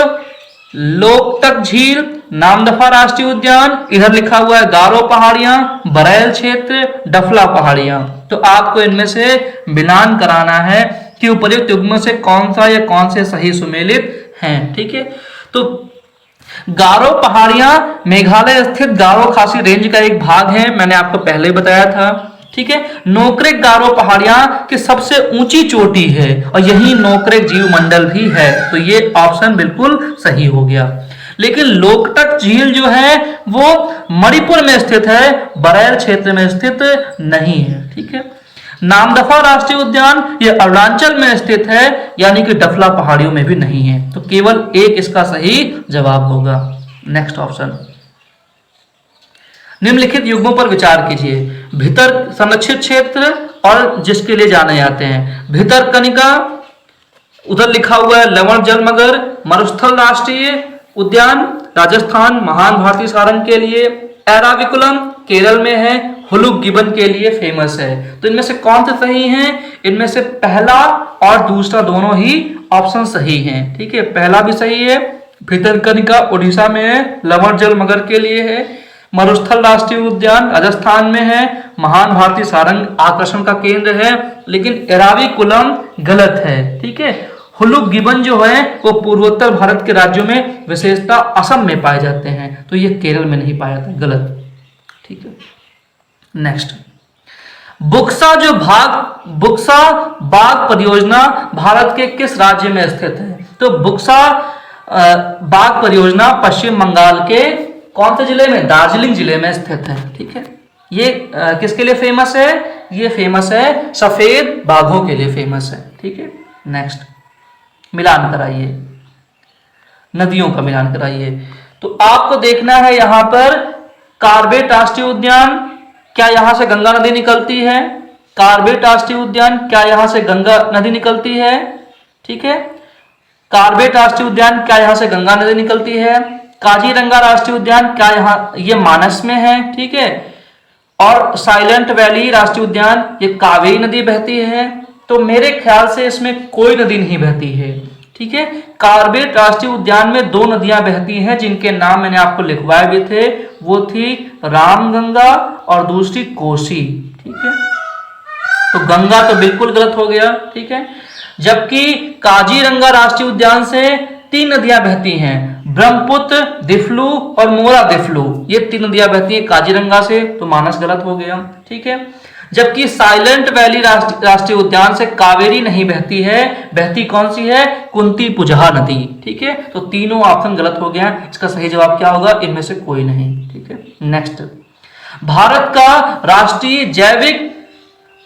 लोकटक झील, नामदफा राष्ट्रीय उद्यान, इधर लिखा हुआ है गारो पहाड़ियां, बरेल क्षेत्र, डफला पहाड़ियां। तो आपको इनमें से मिलान कराना है कि उपर्युक्त युग्म से कौन सा या कौन से सही सुमेलित हैं। ठीक है, तो गारो पहाड़ियां मेघालय स्थित गारो खासी रेंज का एक भाग है, मैंने आपको पहले बताया था। ठीक है, नोकरेक गारो पहाड़ियां की सबसे ऊंची चोटी है और यही नोकरेक जीव मंडल भी है। तो ये ऑप्शन बिल्कुल सही हो गया। लेकिन लोकटक झील जो है वो मणिपुर में स्थित है, बरेल क्षेत्र में स्थित नहीं है। ठीक है, नामदफा राष्ट्रीय उद्यान ये अरुणाचल में स्थित है, यानी कि डफला पहाड़ियों में भी नहीं है। तो केवल एक इसका सही जवाब होगा। Next option. निम्नलिखित युग्मों पर विचार कीजिए। भीतर संरक्षित क्षेत्र और जिसके लिए जाने जाते हैं, भितरकनिका, उधर लिखा हुआ है लवण जल मगर, मरुस्थल राष्ट्रीय उद्यान राजस्थान महान भारतीय सारंग के लिए, एराविकुलम केरल में है, हुलुक गिबन के लिए फेमस है। तो इनमें से कौन से सही हैं? इनमें से पहला और दूसरा दोनों ही ऑप्शन सही हैं। ठीक है, पहला भी सही है, भितरकनिका उड़ीसा में है, लवण जल मगर के लिए है, मरुस्थल राष्ट्रीय उद्यान राजस्थान में है, महान भारतीय सारंग आकर्षण का केंद्र है। लेकिन एराविकुलम गलत है। ठीक है, हुलुक गिबन जो है वो पूर्वोत्तर भारत के राज्यों में विशेषता असम में पाए जाते हैं, तो ये केरल में नहीं पाया जाता, गलत। ठीक है, नेक्स्ट। बुक्सा बुक्सा बाग परियोजना भारत के किस राज्य में स्थित है? तो बुक्सा बाग परियोजना पश्चिम बंगाल के कौन से जिले में? दार्जिलिंग जिले में स्थित है। ठीक है, ये किसके लिए फेमस है? ये फेमस है सफेद बाघों के लिए फेमस है। ठीक है, नेक्स्ट। मिलान कराइए, नदियों का मिलान कराइए। तो आपको देखना है यहां पर कार्बेट राष्ट्रीय उद्यान, क्या यहां से गंगा नदी निकलती है? कार्बेट राष्ट्रीय उद्यान, क्या यहां से गंगा नदी निकलती है? ठीक है, कार्बेट राष्ट्रीय उद्यान, क्या यहां से गंगा नदी निकलती है? काजीरंगा राष्ट्रीय उद्यान, क्या यहां ये मानस में है? ठीक है, और साइलेंट वैली राष्ट्रीय उद्यान, ये कावेरी नदी बहती है। तो मेरे ख्याल से इसमें कोई नदी नहीं बहती है। ठीक है, कार्बेट राष्ट्रीय उद्यान में 2 नदियां बहती हैं जिनके नाम मैंने आपको लिखवाए भी थे, वो थी रामगंगा और दूसरी कोसी। ठीक है, तो गंगा तो बिल्कुल गलत हो गया। ठीक है, जबकि काजीरंगा राष्ट्रीय उद्यान से 3 नदियां बहती हैं, ब्रह्मपुत्र, दिफ्लू और मोरा दिफ्लू, ये 3 नदियां बहती हैं काजीरंगा से, तो मानस गलत हो गया। ठीक है, जबकि साइलेंट वैली राष्ट्रीय उद्यान से कावेरी नहीं बहती है, बहती कौन सी है? कुंती पुजहा नदी। ठीक है, तो तीनों ऑप्शन गलत हो गया। इसका सही जवाब क्या होगा? इनमें से कोई नहीं। ठीक है, नेक्स्ट। भारत का राष्ट्रीय जैविक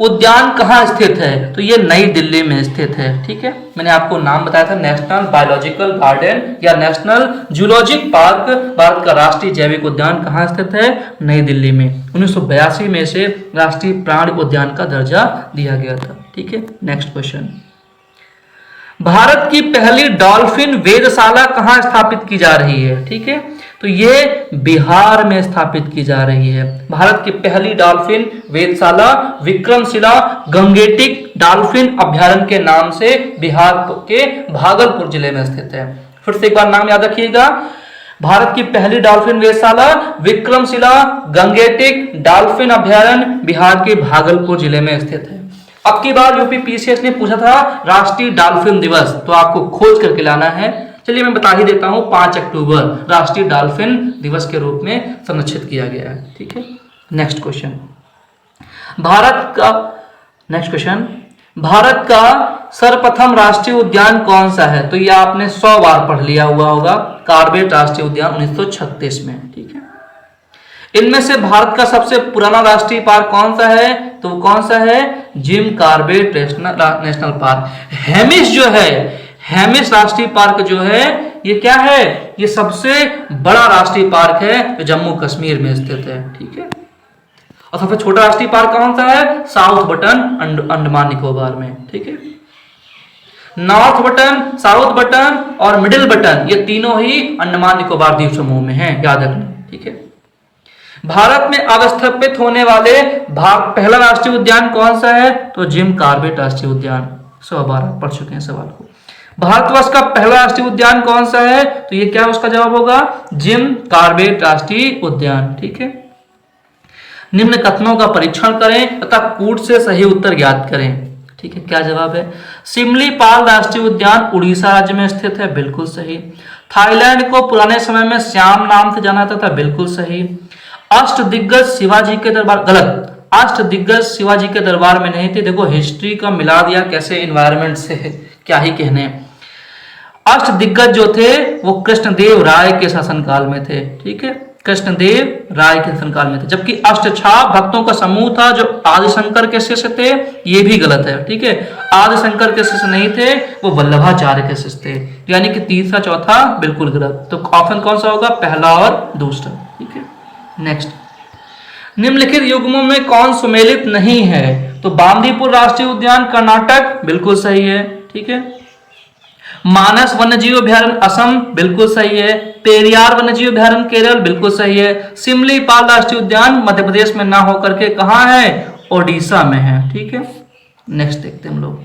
उद्यान कहाँ स्थित है? तो ये नई दिल्ली में स्थित है। ठीक है, मैंने आपको नाम बताया था, नेशनल बायोलॉजिकल गार्डन या नेशनल जूलॉजिक पार्क। भारत का राष्ट्रीय जैविक उद्यान कहाँ स्थित है? नई दिल्ली में। 1982 में से राष्ट्रीय प्राणी उद्यान का दर्जा दिया गया था। ठीक है, नेक्स्ट क्वेश्चन, भारत की पहली डॉल्फिन वेधशाला कहाँ स्थापित की जा रही है? ठीक है, तो ये बिहार में स्थापित की जा रही है। भारत की पहली डॉल्फिन वेधशाला विक्रमशिला गंगेटिक डॉल्फिन अभ्यारण्य के नाम से बिहार के भागलपुर जिले में स्थित है। फिर से एक बार नाम याद रखिएगा, भारत की पहली डॉल्फिन वेधशाला विक्रमशिला गंगेटिक डॉल्फिन अभ्यारण्य बिहार के भागलपुर जिले में स्थित है। अब की बार यूपी पीसीएस ने पूछा था राष्ट्रीय डॉल्फिन दिवस, तो आपको खोज करके लाना है। चलिए मैं बता ही देता हूं, 5 अक्टूबर राष्ट्रीय डॉल्फिन दिवस के रूप में संरक्षित किया गया है। ठीक है, नेक्स्ट क्वेश्चन, भारत का सर्वप्रथम राष्ट्रीय उद्यान कौन सा है? तो ये आपने 100 बार पढ़ लिया हुआ होगा, कार्बेट राष्ट्रीय उद्यान 1936 में। ठीक है, इनमें से भारत का सबसे पुराना राष्ट्रीय पार्क कौन सा है? तो कौन सा है? Jim Corbett national park. Hemis जो है, हेमिस राष्ट्रीय पार्क जो है, ये क्या है? ये सबसे बड़ा राष्ट्रीय पार्क है जो जम्मू कश्मीर में स्थित है। ठीक है, और सबसे छोटा राष्ट्रीय पार्क कौन सा है? साउथ बटन अंडमान निकोबार में। ठीक है, नॉर्थ बटन, साउथ बटन और मिडिल बटन, ये तीनों ही अंडमान निकोबार द्वीप समूह में हैं, याद रखना। ठीक है, भारत में अवस्थापित होने वाले पहला राष्ट्रीय उद्यान कौन सा है? तो जिम कार्बेट राष्ट्रीय उद्यान। 100 बार पढ़ चुके हैं सवाल को। भारतवर्ष का पहला राष्ट्रीय उद्यान कौन सा है? तो ये क्या उसका जवाब होगा? जिम कार्बेट राष्ट्रीय उद्यान। ठीक है, निम्न कथनों का परीक्षण करें तथा कूट से सही उत्तर ज्ञात करें। ठीक है, क्या जवाब है? सिमलीपाल राष्ट्रीय उद्यान उड़ीसा राज्य में स्थित है, बिल्कुल सही। थाईलैंड को पुराने समय में श्याम नाम से जाना जाता था, बिल्कुल सही। अष्टदिग्गज शिवाजी के दरबार, गलत, अष्टदिग्गज शिवाजी के दरबार में नहीं थे। देखो हिस्ट्री का मिला दिया कैसे एनवायरमेंट से, क्या ही कहने। अष्टदिग्गज जो थे वो कृष्णदेव राय के शासनकाल में थे। ठीक है, कृष्णदेव राय के शासनकाल में थे। जबकि अष्टछाप भक्तों का समूह था जो आदिशंकर के शिष्य थे, ये भी गलत है। ठीक है, आदिशंकर के शिष्य नहीं थे, वो वल्लभाचार्य के शिष्य थे। यानी कि तीसरा चौथा बिल्कुल गलत। तो ऑप्शन कौन सा होगा? पहला और दूसरा। ठीक है, नेक्स्ट, निम्नलिखित युग्मों में कौन सुमेलित नहीं है? तो बांदीपुर राष्ट्रीय उद्यान कर्नाटक, बिल्कुल सही है। ठीक है, मानस वन्यजीव अभ्यारण्य असम, बिल्कुल सही है। पेरियार वन्यजीव अभ्यारण्य केरल, बिल्कुल सही है। सिमलीपाल राष्ट्रीय उद्यान मध्य प्रदेश में ना होकर के कहाँ है? ओडिशा में है। ठीक है, नेक्स्ट देखते हैं हम लोग,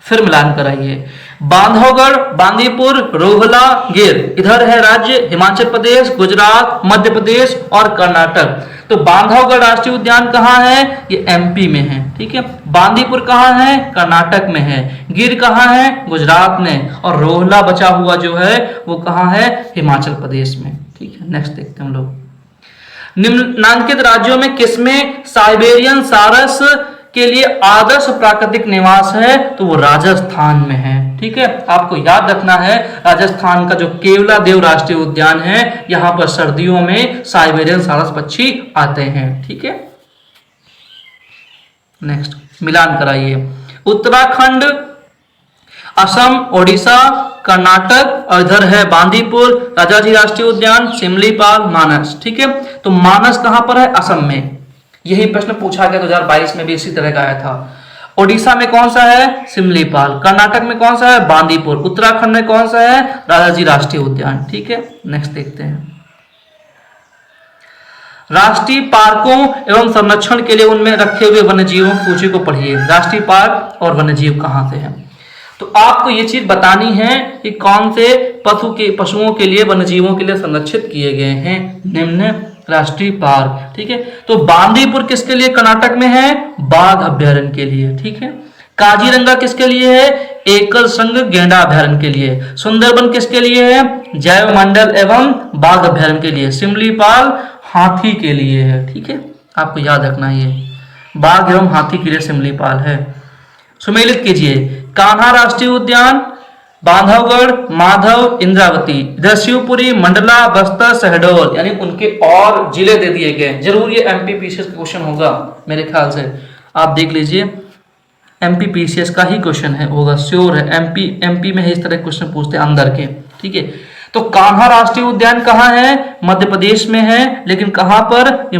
फिर मिलान कराइए। बांधवगढ़, बांदीपुर, रोहला, गिर, इधर है राज्य हिमाचल प्रदेश, गुजरात, मध्य प्रदेश और कर्नाटक। तो बांधवगढ़ राष्ट्रीय उद्यान कहाँ है? ये एमपी में है। ठीक है, बांदीपुर कहाँ है? कर्नाटक में है। गिर कहाँ है? गुजरात में। और रोहला बचा हुआ जो है वो कहाँ है? हिमाचल प्रदेश में। ठीक है, नेक्स्ट देखते हैं हम लोग। निम्नांकित राज्यों में किसमें साइबेरियन सारस के लिए आदर्श प्राकृतिक निवास है? तो वो राजस्थान में है। ठीक है, आपको याद रखना है राजस्थान का जो केवला देव राष्ट्रीय उद्यान है, यहां पर सर्दियों में साइबेरियन सारस पक्षी आते हैं। ठीक है, नेक्स्ट मिलान कराइए। उत्तराखंड, असम, ओडिशा, कर्नाटक और इधर है बांदीपुर, राजाजी राष्ट्रीय उद्यान, सिमलीपाल, मानस। ठीक है, तो मानस कहां पर है? असम में। यही प्रश्न पूछा गया 2022 में भी इसी तरह का आया था। ओडिशा में कौन सा है? सिमलीपाल। कर्नाटक में कौन सा है? बांदीपुर। उत्तराखंड में कौन सा है? राजाजी राष्ट्रीय उद्यान। ठीक है, नेक्स्ट देखते हैं। राष्ट्रीय पार्कों एवं संरक्षण के लिए उनमें रखे हुए वन्यजीवों की सूची को पढ़िए। राष्ट्रीय पार्क और वन्यजीव कहां से है? तो आपको ये चीज बतानी है कि कौन से पशुओं के लिए, वन्यजीवों के लिए संरक्षित किए गए हैं निम्न राष्ट्रीय पार्क। ठीक है, तो बांदीपुर किसके लिए कर्नाटक में है? बाघ अभ्यारण्य के लिए। ठीक है, काजीरंगा किसके लिए है? एकल संघ गेंडा अभ्यारण्य के लिए। सुंदरबन किसके लिए है? जैव मंडल एवं बाघ अभ्यारण्य के लिए। सिमलीपाल हाथी के लिए है। ठीक है, आपको याद रखना है, ये बाघ एवं हाथी के लिए सिमलीपाल है। सुमेलित कीजिए। कान्हा राष्ट्रीय उद्यान, बांधवगढ़, माधव, इंद्रावती, इधर शिवपुरी, मंडला, बस्तर, शहडोल, यानी उनके और जिले दे दिए गए। जरूर ये एमपी पीसीएस का क्वेश्चन होगा मेरे ख्याल से। आप देख लीजिए, एमपीपीसीएस का ही क्वेश्चन है, होगा श्योर है। एमपी में इस तरह क्वेश्चन पूछते हैं अंदर के, ठीक है। तो कान्हा राष्ट्रीय उद्यान कहाँ है? मध्य प्रदेश में है, लेकिन कहाँ पर? ये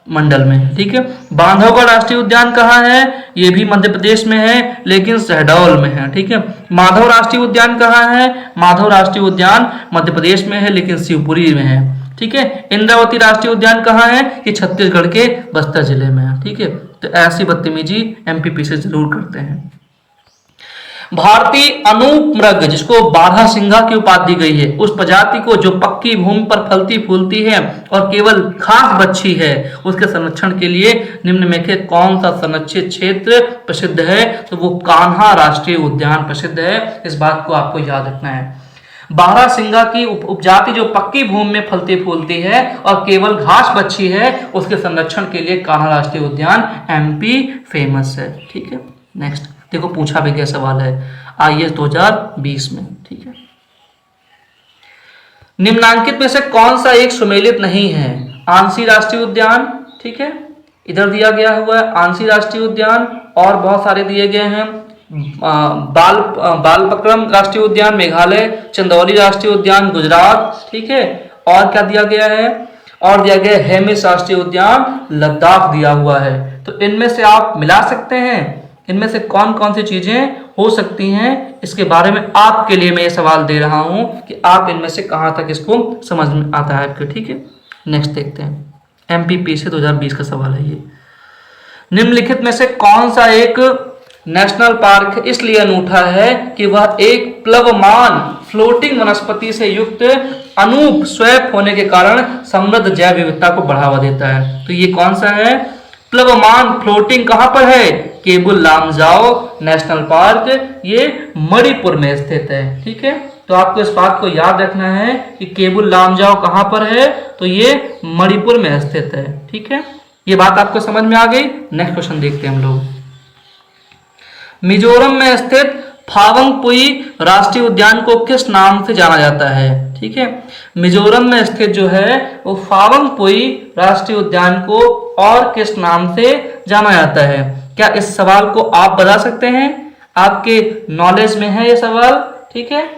मंडल में, ठीक है। बांधवगढ़ राष्ट्रीय उद्यान कहाँ है? ये भी मध्य प्रदेश में है, लेकिन शहडोल में है, ठीक है। माधव राष्ट्रीय उद्यान कहाँ है? माधव राष्ट्रीय उद्यान मध्य प्रदेश में है, लेकिन शिवपुरी में है, ठीक है। इंद्रावती राष्ट्रीय उद्यान कहाँ है? ये छत्तीसगढ़ के बस्तर जिले में है, ठीक है। तो ऐसी बदतमीजी एमपीपी से जरूर करते हैं। भारतीय अनूप मृग, जिसको बारहसिंगा की उपाधि दी गई है, उस प्रजाति को जो पक्की भूमि पर फलती फूलती है और केवल घास बच्छी है, उसके संरक्षण के लिए निम्न में से कौन सा संरक्षित क्षेत्र प्रसिद्ध है? तो वो कान्हा राष्ट्रीय उद्यान प्रसिद्ध है। इस बात को आपको याद रखना है। बारहसिंगा की उपजाति जो पक्की भूमि में फलती फूलती है और केवल घास बच्छी है, उसके संरक्षण के लिए कान्हा राष्ट्रीय उद्यान एमपी फेमस है, ठीक है। नेक्स्ट देखो, पूछा भी गया सवाल है आईएएस 2020 में, ठीक है। निम्नांकित में से कौन सा एक सुमेलित नहीं है? आंसी राष्ट्रीय उद्यान, ठीक है, इधर दिया गया हुआ है आंसी राष्ट्रीय उद्यान, और बहुत सारे दिए गए हैं। बालपक्रम राष्ट्रीय उद्यान मेघालय, चंदौली राष्ट्रीय उद्यान गुजरात, ठीक है। और क्या दिया गया है? और दिया गया हेमिस राष्ट्रीय उद्यान लद्दाख दिया हुआ है। तो इनमें से आप मिला सकते हैं, इनमें से कौन कौन सी चीजें हो सकती हैं, इसके बारे में आपके लिए मैं ये सवाल दे रहा हूं कि आप इनमें से कहां तक इसको समझ में आता है आपके, ठीक है। नेक्स्ट देखते हैं, एमपीपीसी 2020 का सवाल है ये। निम्नलिखित में से कौन सा एक नेशनल पार्क इसलिए अनूठा है कि वह एक प्लवमान फ्लोटिंग वनस्पति से युक्त अनूप स्वैप होने के कारण समृद्ध जैव विविधता को बढ़ावा देता है? तो ये कौन सा है? प्लवमान फ्लोटिंग कहां पर है? केबुल लामजाओ नेशनल पार्क, ये मणिपुर में स्थित है, ठीक है। तो आपको इस बात को याद रखना है कि केबुल लामजाओ कहां पर है? तो ये मणिपुर में स्थित है, ठीक है। ये बात आपको समझ में आ गई। नेक्स्ट क्वेश्चन देखते हैं हम लोग। मिजोरम में स्थित फावंगपुई राष्ट्रीय उद्यान को किस नाम से जाना जाता है? ठीक है, मिजोरम में स्थित जो है वो फावंगपुई राष्ट्रीय उद्यान को और किस नाम से जाना जाता है? क्या इस सवाल को आप बता सकते हैं? आपके नॉलेज में है ये सवाल, ठीक है।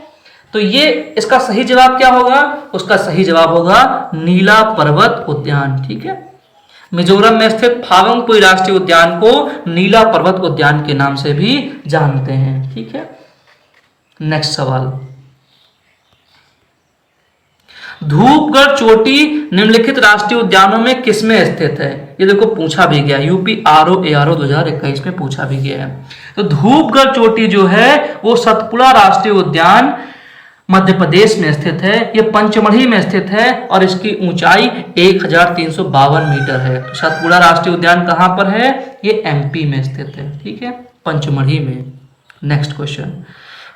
तो ये इसका सही जवाब क्या होगा? उसका सही जवाब होगा नीला पर्वत उद्यान, ठीक है। मिजोरम में स्थित फावंगपुई राष्ट्रीय उद्यान को नीला पर्वत उद्यान के नाम से भी जानते हैं, ठीक है। नेक्स्ट सवाल, धूपगढ़ चोटी निम्नलिखित राष्ट्रीय उद्यानों में किसमें स्थित है? ये देखो पूछा भी गया, यूपी आरओ एआरओ 2021 में पूछा भी गया है। तो धूपगढ़ चोटी जो है वो सतपुड़ा राष्ट्रीय उद्यान मध्य प्रदेश में स्थित है। ये पंचमढ़ी में स्थित है और इसकी ऊंचाई 1352 मीटर है। तो सतपुड़ा राष्ट्रीय उद्यान कहां पर है? ये एमपी में स्थित है, ठीक है, पंचमढ़ी में। नेक्स्ट क्वेश्चन,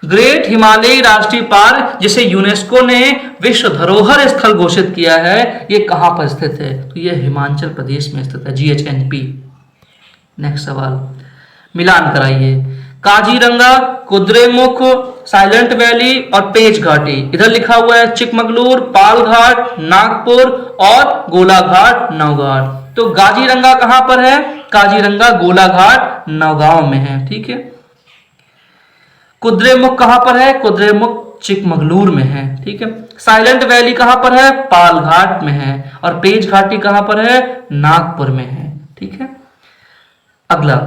ग्रेट हिमालयी राष्ट्रीय पार्क जिसे यूनेस्को ने विश्व धरोहर स्थल घोषित किया है, ये कहां पर स्थित है? तो ये हिमाचल प्रदेश में स्थित है, जीएचएनपी। नेक्स्ट सवाल, मिलान कराइए। काजीरंगा, कुद्रेमुख, साइलेंट वैली और पेंच घाटी, इधर लिखा हुआ है चिकमगलूर, पालघाट, नागपुर और गोलाघाट नौगांव। तो काजीरंगा कहां पर है? काजीरंगा गोलाघाट नौगांव में है, ठीक है। कुद्रेमुख कहां पर है? कुद्रेमुख चिकमगलूर में है, ठीक है। साइलेंट वैली कहां पर है? पालघाट में है। और पेंच घाटी कहां पर है? नागपुर में है, ठीक है। अगला,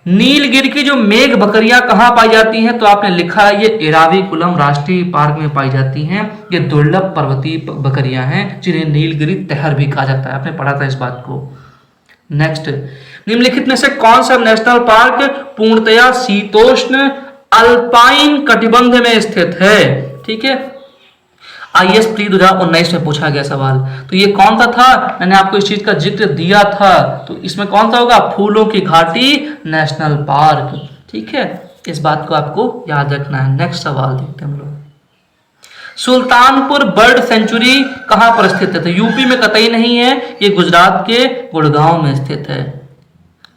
नीलगिरी की जो मेघ बकरियां कहां पाई जाती हैं? तो आपने लिखा है ये एराविकुलम राष्ट्रीय पार्क में पाई जाती हैं। ये दुर्लभ पर्वतीय बकरियां हैं जिन्हें नीलगिरी तहर भी कहा जाता है, आपने पढ़ा था इस बात को। नेक्स्ट, निम्नलिखित में से कौन सा नेशनल पार्क पूर्णतया शीतोष्ण अल्पाइन कटिबंध में स्थित है? ठीक है, आईएएस प्री 2019 में पूछा गया सवाल। तो ये कौन सा था? मैंने आपको इस चीज का जिक्र दिया था। तो इसमें कौन सा होगा? फूलों की घाटी नेशनल पार्क, ठीक है। इस बात को आपको याद रखना है। नेक्स्ट सवाल देखते हैं हम लोग। सुल्तानपुर बर्ड सेंचुरी कहां पर स्थित है? तो यूपी में कतई नहीं है, ये गुजरात के गुड़गांव में स्थित है,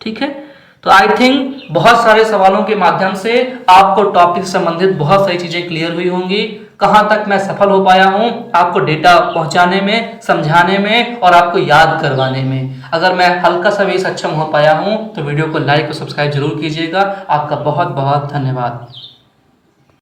ठीक है। तो आई थिंक बहुत सारे सवालों के माध्यम से आपको टॉपिक से संबंधित बहुत सारी चीजें क्लियर हुई होंगी। कहाँ तक मैं सफल हो पाया हूँ आपको डेटा पहुंचाने में, समझाने में और आपको याद करवाने में। अगर मैं हल्का सा भी सक्षम हो पाया हूँ तो वीडियो को लाइक और सब्सक्राइब जरूर कीजिएगा। आपका बहुत बहुत धन्यवाद।